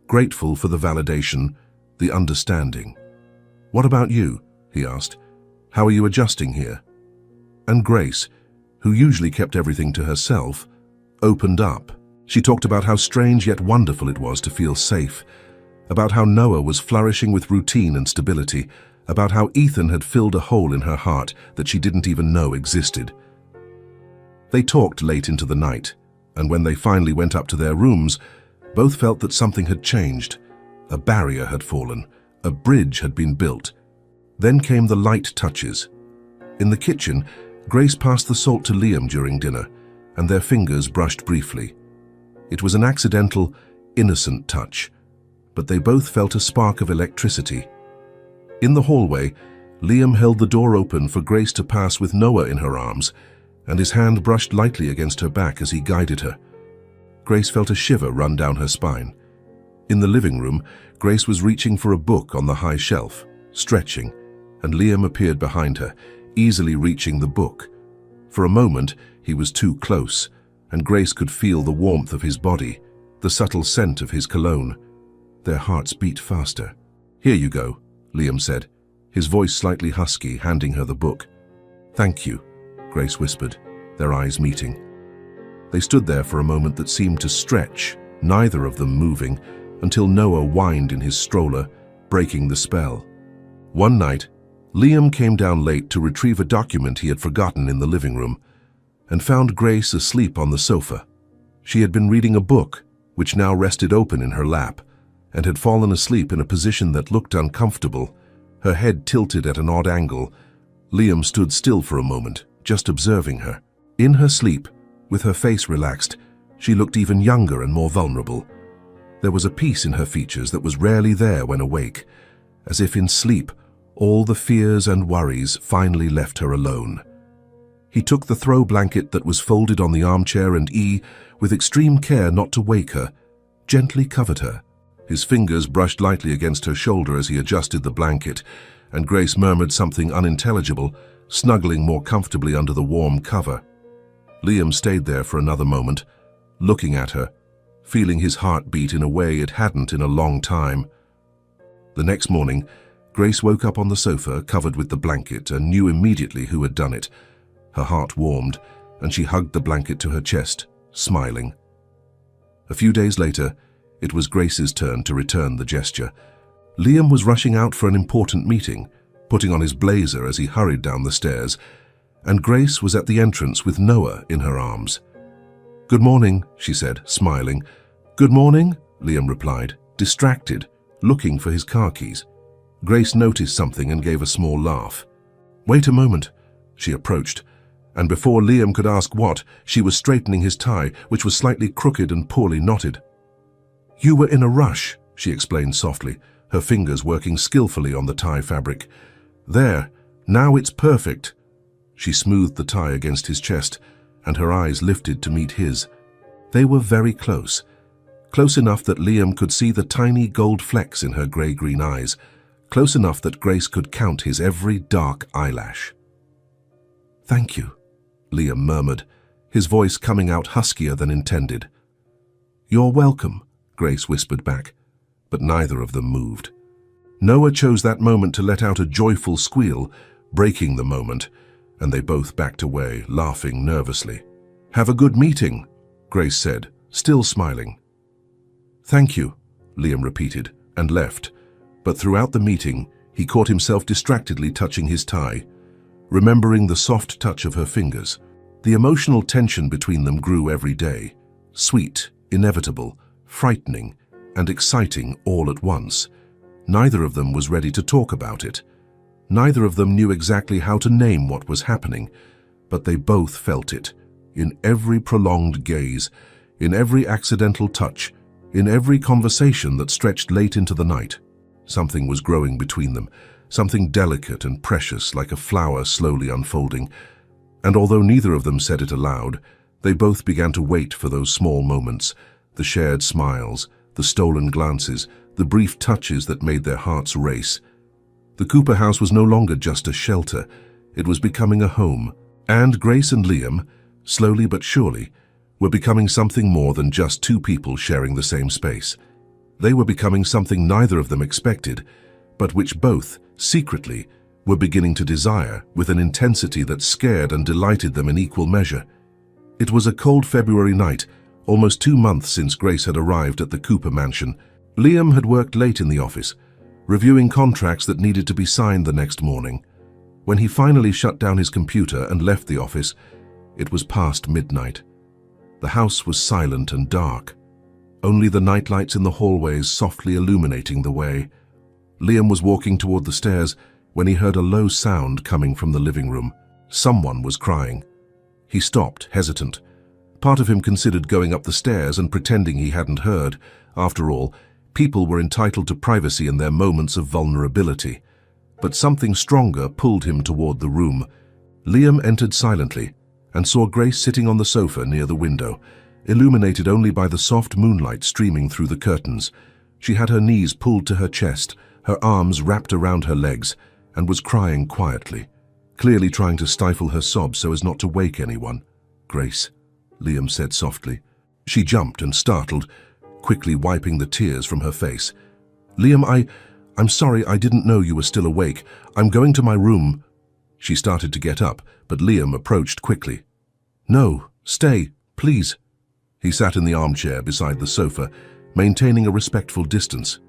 grateful for the validation, the understanding. "What about you?" he asked. "How are you adjusting here?" And Grace, who usually kept everything to herself, opened up. She talked about how strange yet wonderful it was to feel safe, about how Noah was flourishing with routine and stability, about how Ethan had filled a hole in her heart that she didn't even know existed. They talked late into the night, and when they finally went up to their rooms, both felt that something had changed. A barrier had fallen, a bridge had been built. Then came the light touches. In the kitchen, Grace passed the salt to Liam during dinner, and their fingers brushed briefly. It was an accidental, innocent touch, but they both felt a spark of electricity. In the hallway, Liam held the door open for Grace to pass with Noah in her arms, and his hand brushed lightly against her back as he guided her. Grace felt a shiver run down her spine. In the living room, Grace was reaching for a book on the high shelf, stretching, and Liam appeared behind her, easily reaching the book. For a moment, he was too close, and Grace could feel the warmth of his body, the subtle scent of his cologne. Their hearts beat faster. "Here you go," Liam said, his voice slightly husky, handing her the book. "Thank you," Grace whispered, their eyes meeting. They stood there for a moment that seemed to stretch, neither of them moving, until Noah whined in his stroller, breaking the spell. One night, Liam came down late to retrieve a document he had forgotten in the living room, and found Grace asleep on the sofa. She had been reading a book, which now rested open in her lap, and had fallen asleep in a position that looked uncomfortable, her head tilted at an odd angle. Liam stood still for a moment, just observing her. In her sleep, with her face relaxed, she looked even younger and more vulnerable. There was a peace in her features that was rarely there when awake, as if in sleep all the fears and worries finally left her alone. He took the throw blanket that was folded on the armchair and with extreme care not to wake her, gently covered her. His fingers brushed lightly against her shoulder as he adjusted the blanket, and Grace murmured something unintelligible, snuggling more comfortably under the warm cover. Liam stayed there for another moment, looking at her, feeling his heart beat in a way it hadn't in a long time. The next morning, Grace woke up on the sofa, covered with the blanket, and knew immediately who had done it. Her heart warmed, and she hugged the blanket to her chest, smiling. A few days later, it was Grace's turn to return the gesture. Liam was rushing out for an important meeting, putting on his blazer as he hurried down the stairs, and Grace was at the entrance with Noah in her arms. "Good morning," she said, smiling. "Good morning," Liam replied, distracted, looking for his car keys. Grace noticed something and gave a small laugh. "Wait a moment." She approached, and before Liam could ask what, she was straightening his tie, which was slightly crooked and poorly knotted. "You were in a rush," she explained softly, her fingers working skillfully on the tie fabric. "There, now it's perfect." She smoothed the tie against his chest, and her eyes lifted to meet his. They were very close, close enough that Liam could see the tiny gold flecks in her grey-green eyes, close enough that Grace could count his every dark eyelash. "Thank you," Liam murmured, his voice coming out huskier than intended. "You're welcome," Grace whispered back, but neither of them moved. Noah chose that moment to let out a joyful squeal, breaking the moment, and they both backed away, laughing nervously. "Have a good meeting," Grace said, still smiling. "Thank you," Liam repeated, and left, but throughout the meeting, he caught himself distractedly touching his tie, remembering the soft touch of her fingers. The emotional tension between them grew every day, sweet, inevitable, frightening, and exciting all at once. Neither of them was ready to talk about it. Neither of them knew exactly how to name what was happening, but they both felt it, in every prolonged gaze, in every accidental touch, in every conversation that stretched late into the night. Something was growing between them, something delicate and precious like a flower slowly unfolding, and although neither of them said it aloud, they both began to wait for those small moments, The shared smiles, the stolen glances, the brief touches that made their hearts race. The Cooper house was no longer just a shelter. It was becoming a home. And Grace and Liam, slowly but surely, were becoming something more than just two people sharing the same space. They were becoming something neither of them expected, but which both, secretly, were beginning to desire with an intensity that scared and delighted them in equal measure. It was a cold February night, almost 2 months since Grace had arrived at the Cooper mansion. Liam had worked late in the office, reviewing contracts that needed to be signed the next morning. When he finally shut down his computer and left the office, it was past midnight. The house was silent and dark, only the nightlights in the hallways softly illuminating the way. Liam was walking toward the stairs when he heard a low sound coming from the living room. Someone was crying. He stopped, hesitant. Part of him considered going up the stairs and pretending he hadn't heard. After all, people were entitled to privacy in their moments of vulnerability. But something stronger pulled him toward the room. Liam entered silently and saw Grace sitting on the sofa near the window, illuminated only by the soft moonlight streaming through the curtains. She had her knees pulled to her chest, her arms wrapped around her legs, and was crying quietly, clearly trying to stifle her sobs so as not to wake anyone. "Grace," Liam said softly. She jumped and startled, quickly wiping the tears from her face. "Liam, I'm sorry, I didn't know you were still awake. I'm going to my room." She started to get up, but Liam approached quickly. "No, stay, please." He sat in the armchair beside the sofa, maintaining a respectful distance.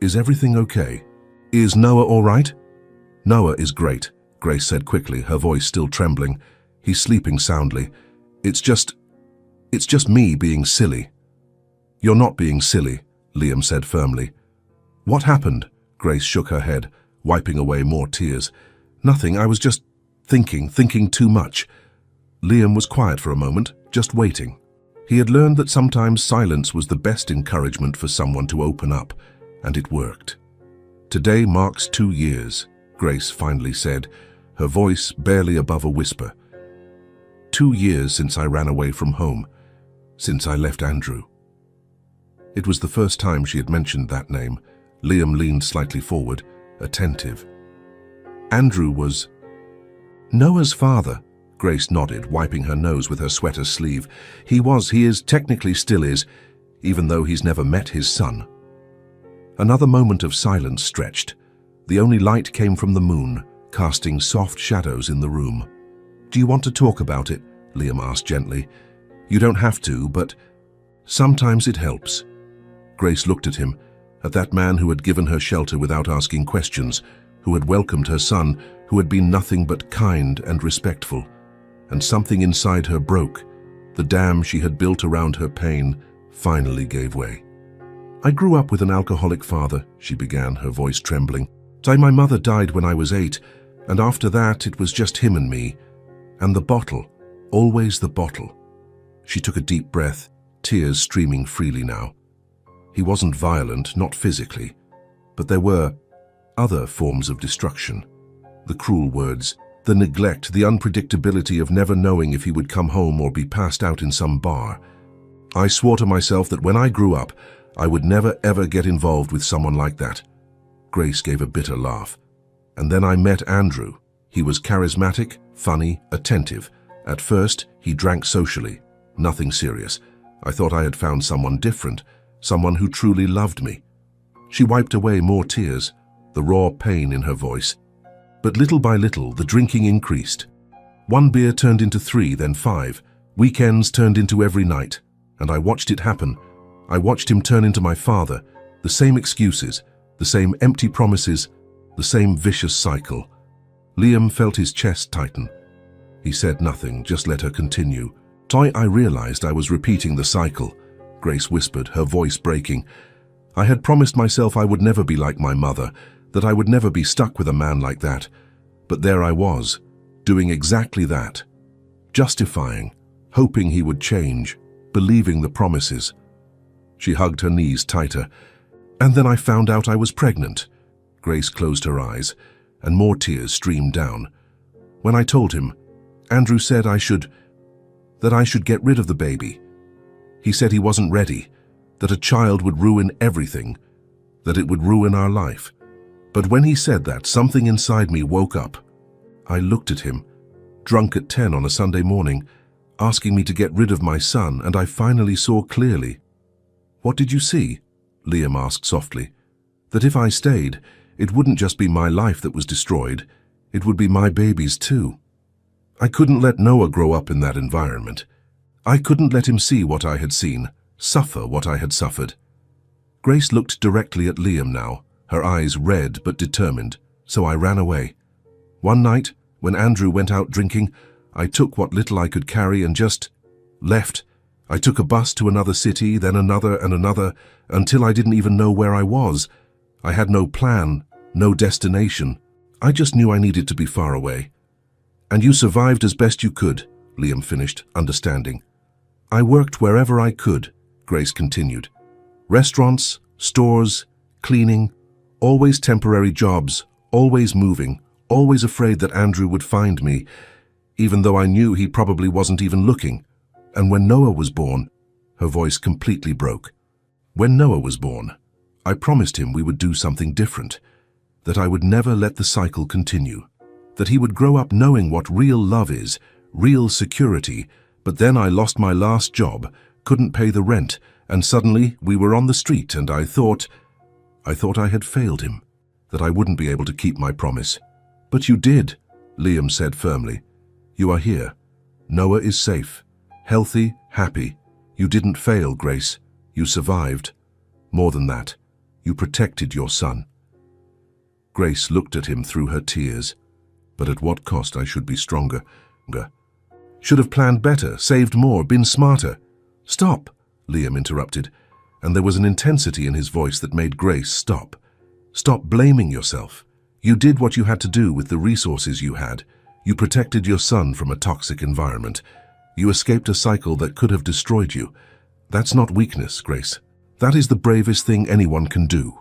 "Is everything okay? Is Noah all right?" "Noah is great," Grace said quickly, her voice still trembling. "He's sleeping soundly. It's just me being silly." "You're not being silly," Liam said firmly. "What happened?" Grace shook her head, wiping away more tears. "Nothing, I was just thinking too much." Liam was quiet for a moment, just waiting. He had learned that sometimes silence was the best encouragement for someone to open up, and it worked. "Today marks 2 years, Grace finally said, her voice barely above a whisper. 2 years since I ran away from home, since I left Andrew. It was the first time she had mentioned that name. Liam leaned slightly forward, attentive. Andrew was Noah's father. Grace nodded, wiping her nose with her sweater sleeve. He is, technically still is, even though he's never met his son. Another moment of silence stretched. The only light came from the moon, casting soft shadows in the room. "Do you want to talk about it?" Liam asked gently. "You don't have to, but sometimes it helps." Grace looked at him, at that man who had given her shelter without asking questions, who had welcomed her son, who had been nothing but kind and respectful. And something inside her broke. The dam she had built around her pain finally gave way. "I grew up with an alcoholic father," she began, her voice trembling. "My mother died when I was 8, and after that it was just him and me. And the bottle, always the bottle." She took a deep breath, tears streaming freely now. He wasn't violent, not physically, but there were other forms of destruction. The cruel words, the neglect, the unpredictability of never knowing if he would come home or be passed out in some bar. "I swore to myself that when I grew up, I would never ever get involved with someone like that." Grace gave a bitter laugh. "And then I met Andrew. He was charismatic, funny, attentive. At first, he drank socially. Nothing serious. I thought I had found someone different, someone who truly loved me." She wiped away more tears, the raw pain in her voice. But little by little, the drinking increased. 1 beer turned into 3, then 5. Weekends turned into every night. And I watched it happen. I watched him turn into my father. The same excuses, the same empty promises, the same vicious cycle. Liam felt his chest tighten. He said nothing, just let her continue. I realized I was repeating the cycle," Grace whispered, her voice breaking. "I had promised myself I would never be like my mother, that I would never be stuck with a man like that. But there I was, doing exactly that. Justifying, hoping he would change, believing the promises." She hugged her knees tighter. "And then I found out I was pregnant." Grace closed her eyes, and more tears streamed down. "When I told him, Andrew said that I should get rid of the baby. He said he wasn't ready, that a child would ruin everything, that it would ruin our life. But when he said that, something inside me woke up. I looked at him, drunk at 10 on a Sunday morning, asking me to get rid of my son, and I finally saw clearly. "What did you see?" Liam asked softly. "That if I stayed, it wouldn't just be my life that was destroyed, it would be my baby's too. I couldn't let Noah grow up in that environment. I couldn't let him see what I had seen, suffer what I had suffered." Grace looked directly at Liam now, her eyes red but determined, so I ran away. One night, when Andrew went out drinking, I took what little I could carry and just left. I took a bus to another city, then another and another, until I didn't even know where I was. I had no plan, no destination. I just knew I needed to be far away. "And you survived as best you could," Liam finished, understanding. "I worked wherever I could," Grace continued. "Restaurants, stores, cleaning, always temporary jobs, always moving, always afraid that Andrew would find me, even though I knew he probably wasn't even looking. And when Noah was born," her voice completely broke. "When Noah was born, I promised him we would do something different, that I would never let the cycle continue, that he would grow up knowing what real love is, real security, but then I lost my last job, couldn't pay the rent, and suddenly we were on the street, and I thought I had failed him, that I wouldn't be able to keep my promise. But you did," Liam said firmly. "You are here. Noah is safe, healthy, happy. You didn't fail, Grace. You survived. More than that, you protected your son." Grace looked at him through her tears. "But at what cost? I should be stronger. Should have planned better, saved more, been smarter." "Stop," Liam interrupted, and there was an intensity in his voice that made Grace stop. "Stop blaming yourself. You did what you had to do with the resources you had. You protected your son from a toxic environment. You escaped a cycle that could have destroyed you. That's not weakness, Grace. That is the bravest thing anyone can do."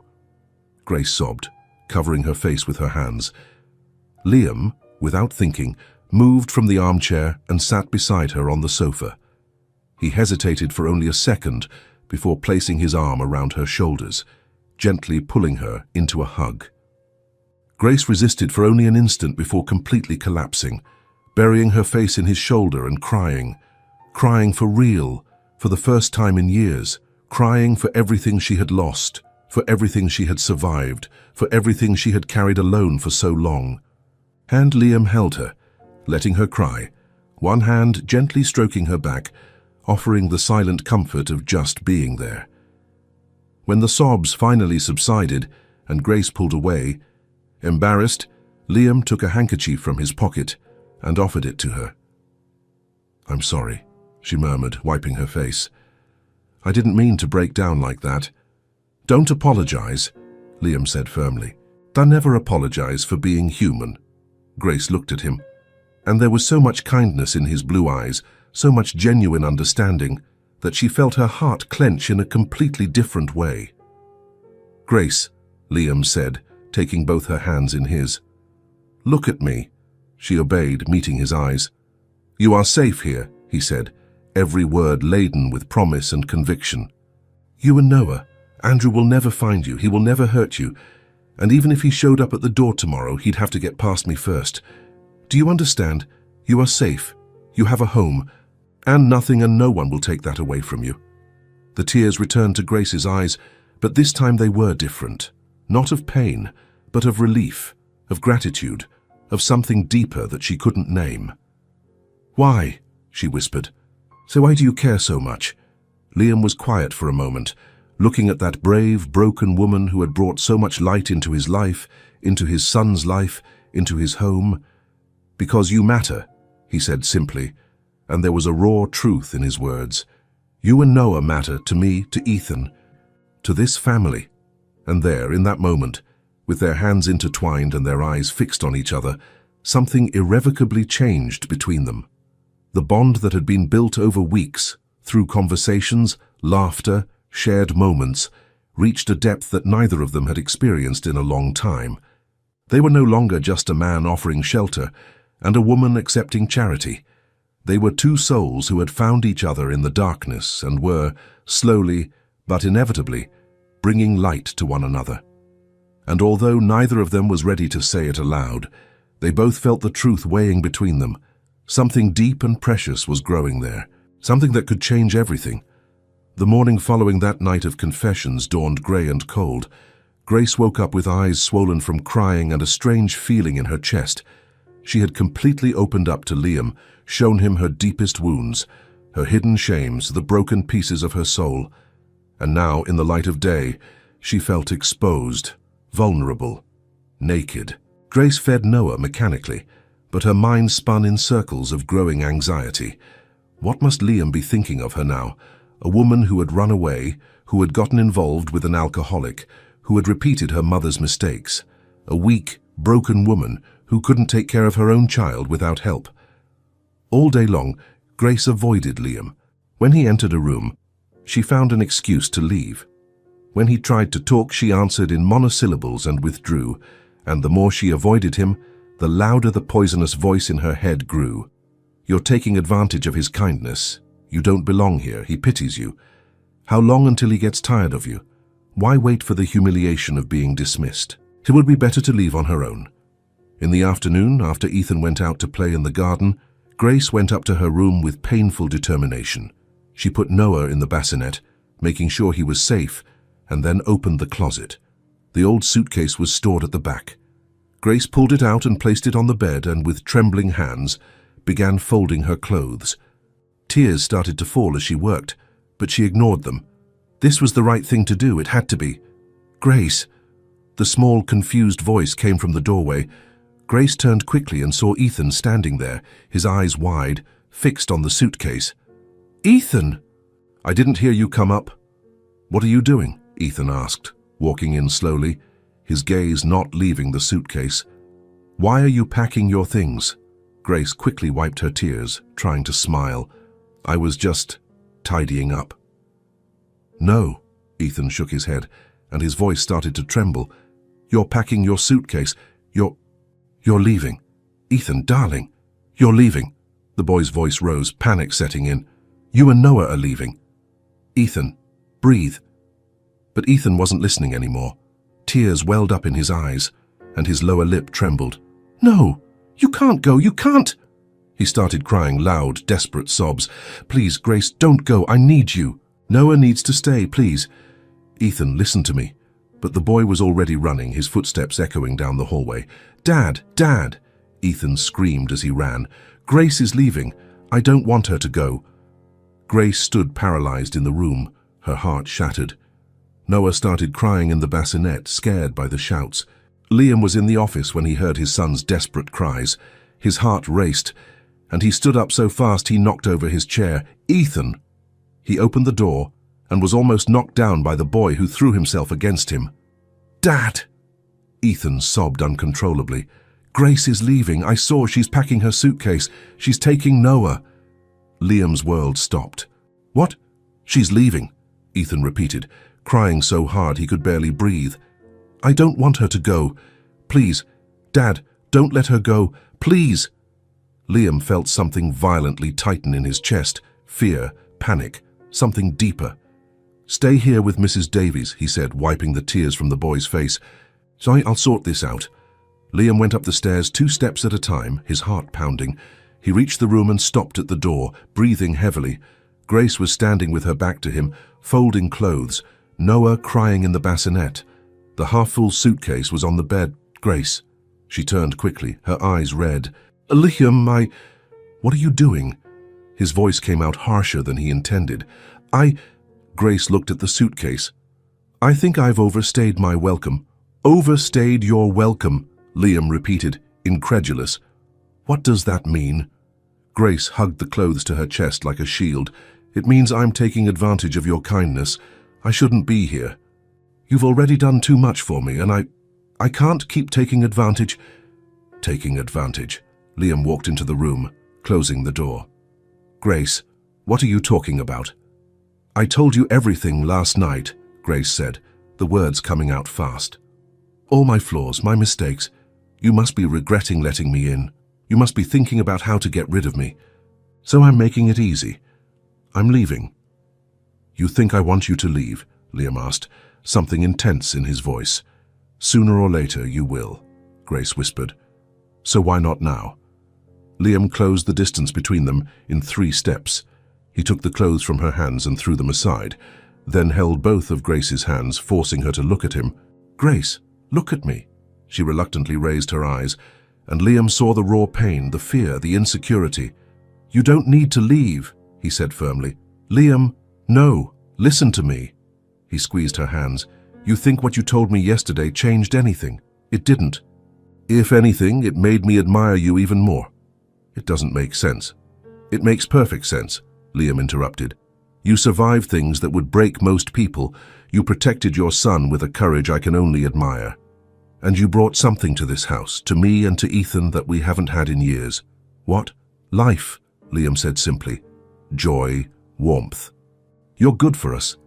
Grace sobbed, covering her face with her hands. Liam, without thinking, moved from the armchair and sat beside her on the sofa. He hesitated for only a second before placing his arm around her shoulders, gently pulling her into a hug. Grace resisted for only an instant before completely collapsing, burying her face in his shoulder and crying for real, for the first time in years, crying for everything she had lost, for everything she had survived, for everything she had carried alone for so long. And Liam held her, letting her cry, one hand gently stroking her back, offering the silent comfort of just being there. When the sobs finally subsided and Grace pulled away, embarrassed, Liam took a handkerchief from his pocket and offered it to her. "I'm sorry," she murmured, wiping her face. "I didn't mean to break down like that." "Don't apologize," Liam said firmly. "I never apologize for being human." Grace looked at him, and there was so much kindness in his blue eyes, so much genuine understanding, that she felt her heart clench in a completely different way. "Grace," Liam said, taking both her hands in his. "Look at me." She obeyed, meeting his eyes. "You are safe here," he said, every word laden with promise and conviction. "You and Noah. Andrew will never find you. He will never hurt you. And even if he showed up at the door tomorrow, he'd have to get past me first. Do you understand? You are safe. You have a home. And nothing and no one will take that away from you." The tears returned to Grace's eyes, but this time they were different. Not of pain, but of relief, of gratitude, of something deeper that she couldn't name. "Why?" she whispered. "So why do you care so much?" Liam was quiet for a moment, looking at that brave, broken woman who had brought so much light into his life, into his son's life, into his home. "Because you matter," he said simply, and there was a raw truth in his words. "You and Noah matter to me, to Ethan, to this family." And there, in that moment, with their hands intertwined and their eyes fixed on each other, something irrevocably changed between them. The bond that had been built over weeks, through conversations, laughter, shared moments, reached a depth that neither of them had experienced in a long time. They were no longer just a man offering shelter and a woman accepting charity. They were two souls who had found each other in the darkness and were, slowly, but inevitably bringing light to one another. And although neither of them was ready to say it aloud, they both felt the truth weighing between them. Something deep and precious was growing there, something that could change everything. The morning following that night of confessions dawned grey and cold. Grace woke up with eyes swollen from crying and a strange feeling in her chest. She had completely opened up to Liam, shown him her deepest wounds, her hidden shames, the broken pieces of her soul. And now, in the light of day, she felt exposed, vulnerable, naked. Grace fed Noah mechanically, but her mind spun in circles of growing anxiety. What must Liam be thinking of her now? A woman who had run away, who had gotten involved with an alcoholic, who had repeated her mother's mistakes. A weak, broken woman who couldn't take care of her own child without help. All day long, Grace avoided Liam. When he entered a room, she found an excuse to leave. When he tried to talk, she answered in monosyllables and withdrew, and the more she avoided him, the louder the poisonous voice in her head grew. You're taking advantage of his kindness. You don't belong here. He pities you. How long until he gets tired of you? Why wait for the humiliation of being dismissed? It would be better to leave on her own. In the afternoon, after Ethan went out to play in the garden, Grace went up to her room with painful determination. She put Noah in the bassinet, making sure he was safe, and then opened the closet. The old suitcase was stored at the back. Grace pulled it out and placed it on the bed and, with trembling hands, began folding her clothes. Tears started to fall as she worked, but she ignored them. This was the right thing to do. It had to be. Grace. The small, confused voice came from the doorway. Grace turned quickly and saw Ethan standing there, his eyes wide, fixed on the suitcase. Ethan! I didn't hear you come up. What are you doing? Ethan asked, walking in slowly, his gaze not leaving the suitcase. Why are you packing your things? Grace quickly wiped her tears, trying to smile. I was just tidying up. No, Ethan shook his head, and his voice started to tremble. You're packing your suitcase. You're leaving. Ethan, darling, you're leaving. The boy's voice rose, panic setting in. You and Noah are leaving. Ethan, breathe. But Ethan wasn't listening anymore. Tears welled up in his eyes, and his lower lip trembled. No, you can't go, you can't! He started crying loud, desperate sobs. Please, Grace, don't go, I need you. Noah needs to stay, please. Ethan, listen to me. But the boy was already running, his footsteps echoing down the hallway. Dad, Dad! Ethan screamed as he ran. Grace is leaving. I don't want her to go. Grace stood paralyzed in the room, her heart shattered. Noah started crying in the bassinet, scared by the shouts. Liam was in the office when he heard his son's desperate cries. His heart raced, and he stood up so fast he knocked over his chair. Ethan! He opened the door and was almost knocked down by the boy who threw himself against him. Dad! Ethan sobbed uncontrollably. Grace is leaving. I saw she's packing her suitcase. She's taking Noah. Liam's world stopped. What? She's leaving, Ethan repeated, crying so hard he could barely breathe. I don't want her to go. Please, Dad, don't let her go. Please. Liam felt something violently tighten in his chest. Fear, panic, something deeper. Stay here with Mrs. Davies, he said, wiping the tears from the boy's face. I'll sort this out. Liam went up the stairs 2 steps at a time, his heart pounding. He reached the room and stopped at the door, breathing heavily. Grace was standing with her back to him, folding clothes. Noah crying in the bassinet. The half-full suitcase was on the bed. Grace. She turned quickly, her eyes red. Liam, What are you doing? His voice came out harsher than he intended. Grace looked at the suitcase. I think I've overstayed my welcome. Overstayed your welcome, Liam repeated, incredulous. What does that mean? Grace hugged the clothes to her chest like a shield. It means I'm taking advantage of your kindness. I shouldn't be here. You've already done too much for me, and I can't keep taking advantage. Taking advantage. Liam walked into the room, closing the door. Grace, what are you talking about? I told you everything last night, Grace said, the words coming out fast. All my flaws, my mistakes. You must be regretting letting me in. You must be thinking about how to get rid of me. So I'm making it easy. I'm leaving. You think I want you to leave? Liam asked, something intense in his voice. Sooner or later you will, Grace whispered. So why not now? Liam closed the distance between them in 3 steps. He took the clothes from her hands and threw them aside, then held both of Grace's hands, forcing her to look at him. Grace, look at me. She reluctantly raised her eyes, and Liam saw the raw pain, the fear, the insecurity. You don't need to leave, he said firmly. Liam, no, listen to me. He squeezed her hands. You think what you told me yesterday changed anything? It didn't. If anything, it made me admire you even more. It doesn't make sense. It makes perfect sense, Liam interrupted. You survived things that would break most people. You protected your son with a courage I can only admire. And you brought something to this house, to me and to Ethan, that we haven't had in years. What? Life, Liam said simply. Joy, warmth. You're good for us.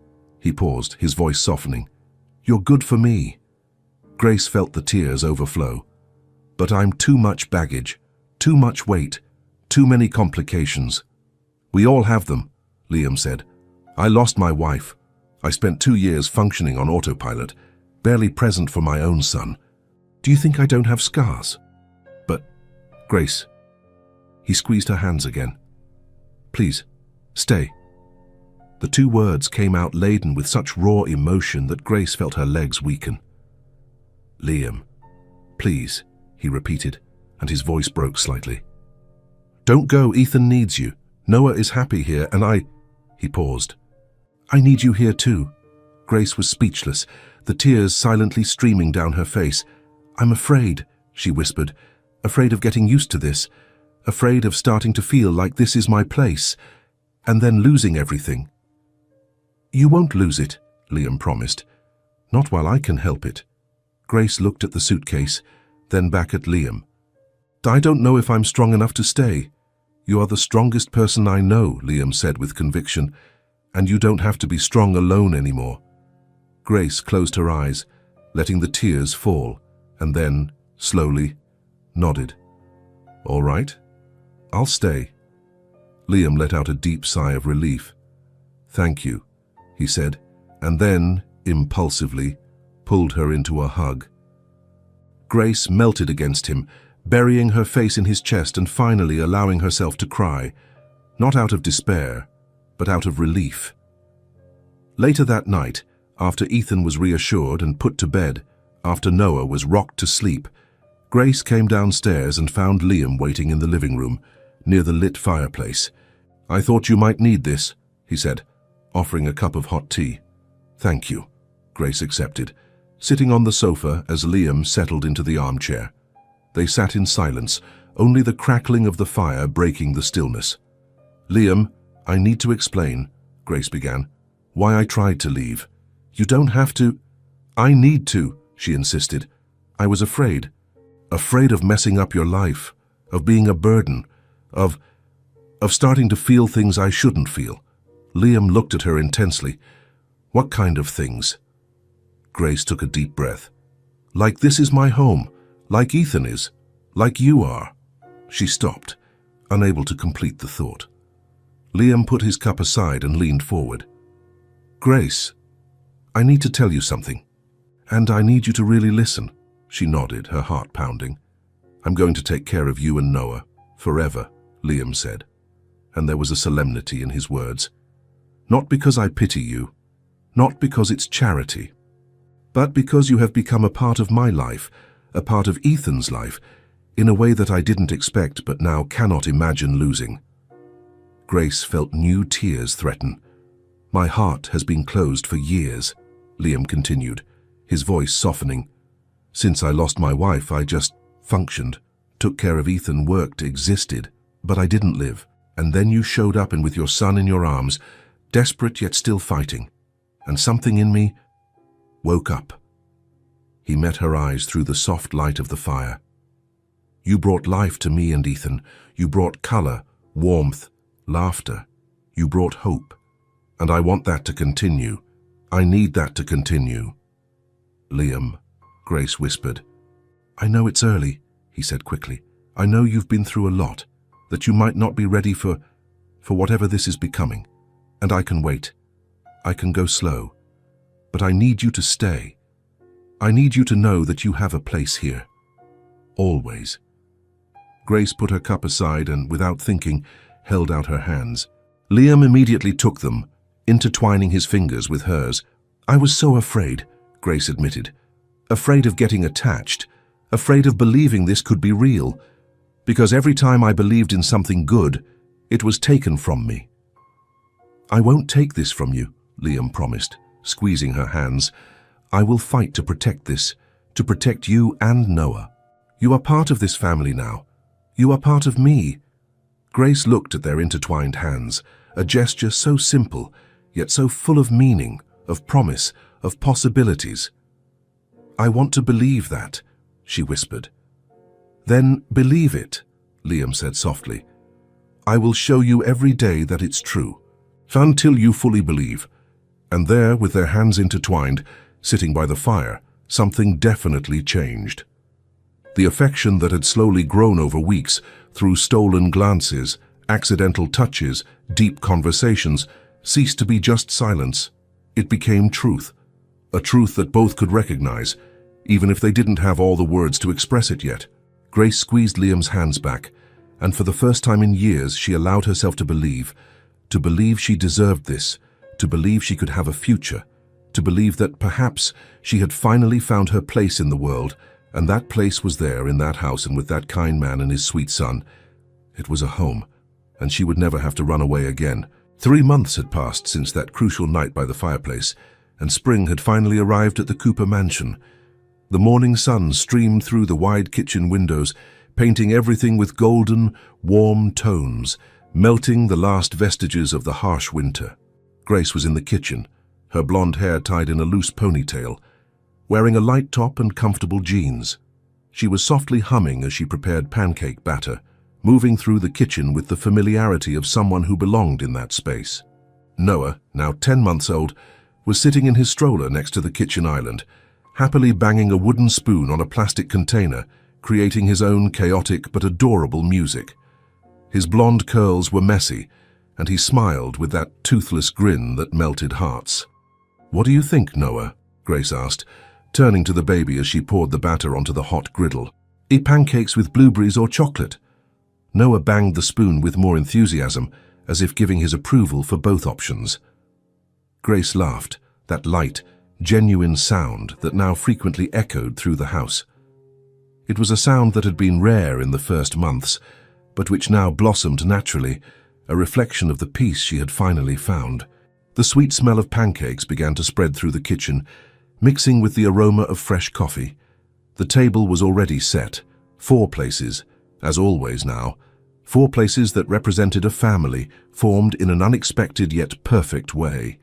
He paused, his voice softening. You're good for me. Grace felt the tears overflow. But I'm too much baggage, too much weight, too many complications. We all have them, Liam said. I lost my wife. I spent 2 years functioning on autopilot, barely present for my own son. Do you think I don't have scars? But, Grace. He squeezed her hands again. Please, stay. The 2 words came out laden with such raw emotion that Grace felt her legs weaken. Liam, please, he repeated, and his voice broke slightly. Don't go, Ethan needs you. Noah is happy here, and He paused. I need you here too. Grace was speechless, the tears silently streaming down her face. I'm afraid, she whispered, afraid of getting used to this, afraid of starting to feel like this is my place, and then losing everything. You won't lose it, Liam promised. Not while I can help it. Grace looked at the suitcase, then back at Liam. I don't know if I'm strong enough to stay. You are the strongest person I know, Liam said with conviction, and you don't have to be strong alone anymore. Grace closed her eyes, letting the tears fall, and then, slowly, nodded. All right, I'll stay. Liam let out a deep sigh of relief. Thank you, he said, and then, impulsively, pulled her into a hug. Grace melted against him, burying her face in his chest and finally allowing herself to cry, not out of despair, but out of relief. Later that night, after Ethan was reassured and put to bed, after Noah was rocked to sleep, Grace came downstairs and found Liam waiting in the living room, near the lit fireplace. I thought you might need this, he said, offering a cup of hot tea. Thank you, Grace accepted, sitting on the sofa as Liam settled into the armchair. They sat in silence, only the crackling of the fire breaking the stillness. Liam, I need to explain, Grace began, why I tried to leave. You don't have to. I need to, she insisted. I was afraid. Afraid of messing up your life, of being a burden, of starting to feel things I shouldn't feel. Liam looked at her intensely. What kind of things? Grace took a deep breath. Like this is my home, like Ethan is, like you are. She stopped, unable to complete the thought. Liam put his cup aside and leaned forward. Grace, I need to tell you something, and I need you to really listen. She nodded, her heart pounding. I'm going to take care of you and Noah, forever, Liam said, and there was a solemnity in his words. Not because I pity you, not because it's charity, but because you have become a part of my life, a part of Ethan's life, in a way that I didn't expect but now cannot imagine losing. Grace felt new tears threaten. My heart has been closed for years, Liam continued, his voice softening. Since I lost my wife, I just functioned, took care of Ethan, worked, existed, but I didn't live. And then you showed up, and with your son in your arms, desperate yet still fighting, and something in me woke up. He met her eyes through the soft light of the fire. You brought life to me and Ethan. You brought color, warmth, laughter. You brought hope. And I want that to continue. I need that to continue. Liam, Grace whispered. I know it's early, he said quickly. I know you've been through a lot, that you might not be ready for whatever this is becoming. And I can wait. I can go slow. but I need you to stay. I need you to know that you have a place here. Always." Grace put her cup aside and, without thinking, held out her hands. Liam immediately took them, intertwining his fingers with hers. "I was so afraid," Grace admitted. "Afraid of getting attached, afraid of believing this could be real. Because every time I believed in something good, it was taken from me." "I won't take this from you," Liam promised, squeezing her hands. "I will fight to protect this, to protect you and Noah. You are part of this family now. You are part of me." Grace looked at their intertwined hands, a gesture so simple, yet so full of meaning, of promise, of possibilities. "I want to believe that," she whispered. "Then believe it," Liam said softly. "I will show you every day that it's true, until you fully believe." And there, with their hands intertwined, sitting by the fire, something definitely changed. The affection that had slowly grown over weeks, through stolen glances, accidental touches, deep conversations, ceased to be just silence. It became truth, a truth that both could recognize, even if they didn't have all the words to express it yet. Grace squeezed Liam's hands back, and for the first time in years she allowed herself to believe she deserved this, to believe she could have a future, to believe that perhaps she had finally found her place in the world, and that place was there in that house and with that kind man and his sweet son. It was a home, and she would never have to run away again. 3 months had passed since that crucial night by the fireplace, and spring had finally arrived at the Cooper mansion. The morning sun streamed through the wide kitchen windows, painting everything with golden, warm tones, melting the last vestiges of the harsh winter. Grace was in the kitchen, her blonde hair tied in a loose ponytail, wearing a light top and comfortable jeans. She was softly humming as she prepared pancake batter, moving through the kitchen with the familiarity of someone who belonged in that space. Noah, now 10 months old, was sitting in his stroller next to the kitchen island, happily banging a wooden spoon on a plastic container, creating his own chaotic but adorable music. His blonde curls were messy, and he smiled with that toothless grin that melted hearts. "What do you think, Noah?" Grace asked, turning to the baby as she poured the batter onto the hot griddle. "Eat pancakes with blueberries or chocolate?" Noah banged the spoon with more enthusiasm, as if giving his approval for both options. Grace laughed, that light, genuine sound that now frequently echoed through the house. It was a sound that had been rare in the first months, but which now blossomed naturally, a reflection of the peace she had finally found. The sweet smell of pancakes began to spread through the kitchen, mixing with the aroma of fresh coffee. The table was already set, 4 places, as always now, 4 places that represented a family formed in an unexpected yet perfect way.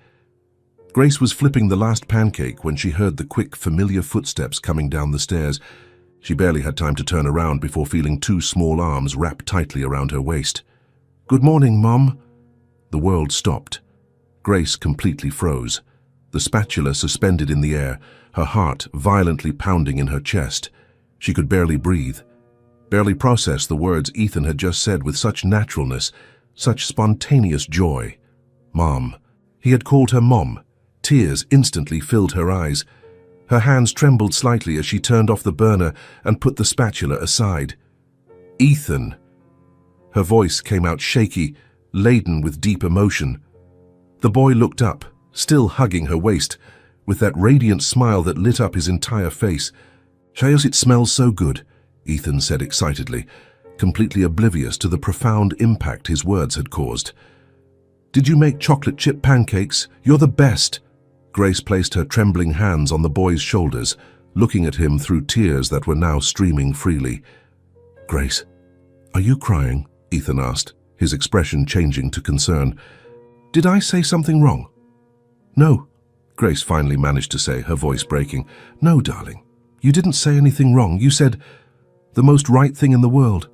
Grace was flipping the last pancake when she heard the quick, familiar footsteps coming down the stairs. She barely had time to turn around before feeling 2 small arms wrapped tightly around her waist. "Good morning, Mom." The world stopped. Grace completely froze, the spatula suspended in the air, her heart violently pounding in her chest. She could barely breathe, barely process the words Ethan had just said with such naturalness, such spontaneous joy. Mom. He had called her Mom. Tears instantly filled her eyes. Her hands trembled slightly as she turned off the burner and put the spatula aside. "Ethan." Her voice came out shaky, laden with deep emotion. The boy looked up, still hugging her waist, with that radiant smile that lit up his entire face. "Shayos, it smells so good," Ethan said excitedly, completely oblivious to the profound impact his words had caused. "Did you make chocolate chip pancakes? You're the best." Grace placed her trembling hands on the boy's shoulders, looking at him through tears that were now streaming freely. "Grace, are you crying?" Ethan asked, his expression changing to concern. "Did I say something wrong?" "No," Grace finally managed to say, her voice breaking. "No, darling, you didn't say anything wrong. You said the most right thing in the world.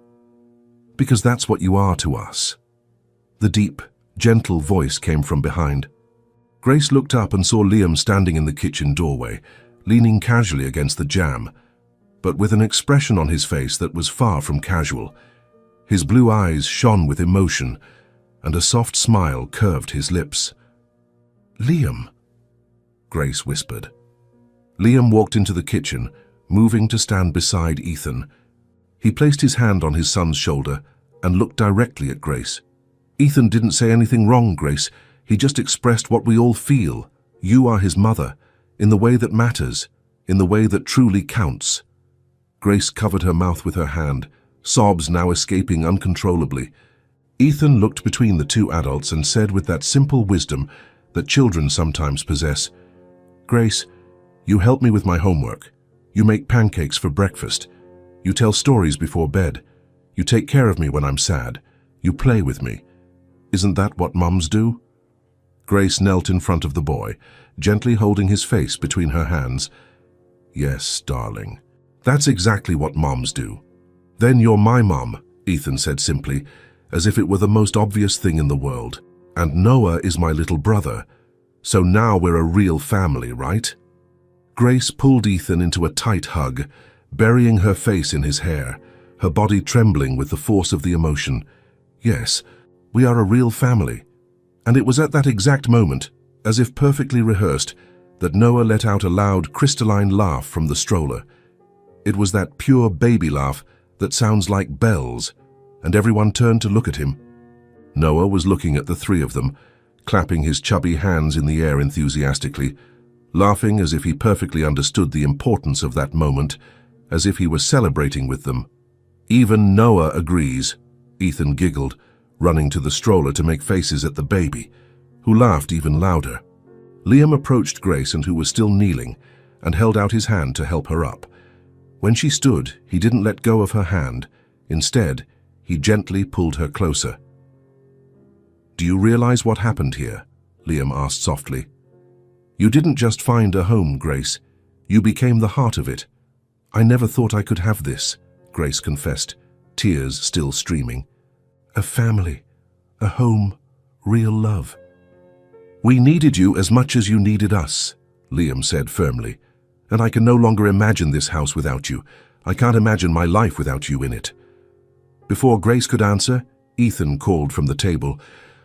Because that's what you are to us." The deep, gentle voice came from behind. Grace looked up and saw Liam standing in the kitchen doorway, leaning casually against the jamb, but with an expression on his face that was far from casual. His blue eyes shone with emotion, and a soft smile curved his lips. "Liam." Grace whispered. Liam walked into the kitchen, moving to stand beside Ethan. He placed his hand on his son's shoulder and looked directly at Grace. Ethan didn't say anything wrong, Grace. He just expressed what we all feel. You are his mother, in the way that matters, in the way that truly counts. Grace covered her mouth with her hand, sobs now escaping uncontrollably. Ethan looked between the two adults and said with that simple wisdom that children sometimes possess, "Grace, you help me with my homework. You make pancakes for breakfast. You tell stories before bed. You take care of me when I'm sad. You play with me. Isn't that what mums do?" Grace knelt in front of the boy, gently holding his face between her hands. "Yes, darling. That's exactly what moms do." "Then you're my mom," Ethan said simply, as if it were the most obvious thing in the world. "And Noah is my little brother. So now we're a real family, right?" Grace pulled Ethan into a tight hug, burying her face in his hair, her body trembling with the force of the emotion. "Yes, we are a real family." And it was at that exact moment, as if perfectly rehearsed, that Noah let out a loud, crystalline laugh from the stroller. It was that pure baby laugh that sounds like bells, and everyone turned to look at him. Noah was looking at the three of them, clapping his chubby hands in the air enthusiastically, laughing as if he perfectly understood the importance of that moment, as if he was celebrating with them. "Even Noah agrees," Ethan giggled, running to the stroller to make faces at the baby, who laughed even louder. Liam approached Grace, who was still kneeling, and held out his hand to help her up. When she stood, he didn't let go of her hand. Instead, he gently pulled her closer. "Do you realize what happened here?" Liam asked softly. "You didn't just find a home, Grace. You became the heart of it." "I never thought I could have this," Grace confessed, tears still streaming. "A family, a home, real love." "We needed you as much as you needed us," Liam said firmly. "And I can no longer imagine this house without you. I can't imagine my life without you in it." Before Grace could answer, Ethan called from the table,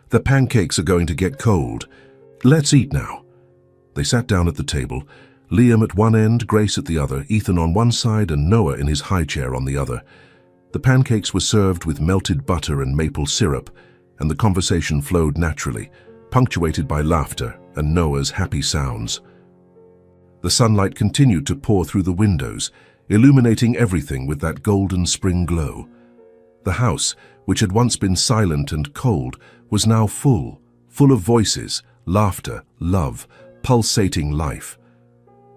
"The pancakes are going to get cold. Let's eat now." They sat down at the table, Liam at one end, Grace at the other, Ethan on one side and Noah in his high chair on the other. The pancakes were served with melted butter and maple syrup, and the conversation flowed naturally, punctuated by laughter and Noah's happy sounds. The sunlight continued to pour through the windows, illuminating everything with that golden spring glow. The house, which had once been silent and cold, was now full of voices, laughter, love, pulsating life.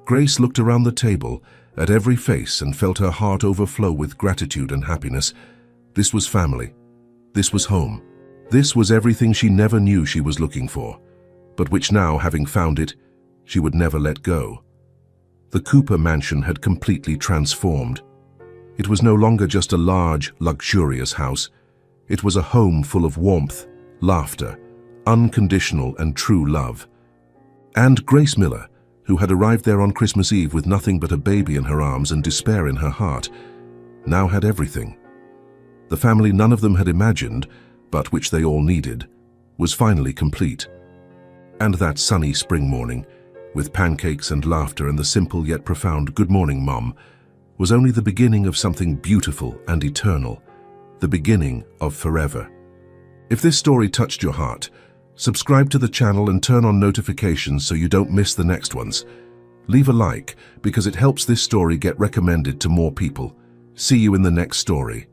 Grace looked around the table at every face and felt her heart overflow with gratitude and happiness. This was family. This was home. This was everything she never knew she was looking for, but which now, having found it, she would never let go. The Cooper mansion had completely transformed. It was no longer just a large, luxurious house. It was a home full of warmth, laughter, unconditional and true love. And Grace Miller, who had arrived there on Christmas Eve with nothing but a baby in her arms and despair in her heart, now had everything. The family none of them had imagined, but which they all needed, was finally complete. And that sunny spring morning, with pancakes and laughter and the simple yet profound "Good morning, Mom," was only the beginning of something beautiful and eternal, the beginning of forever. If this story touched your heart, subscribe to the channel and turn on notifications so you don't miss the next ones. Leave a like because it helps this story get recommended to more people. See you in the next story.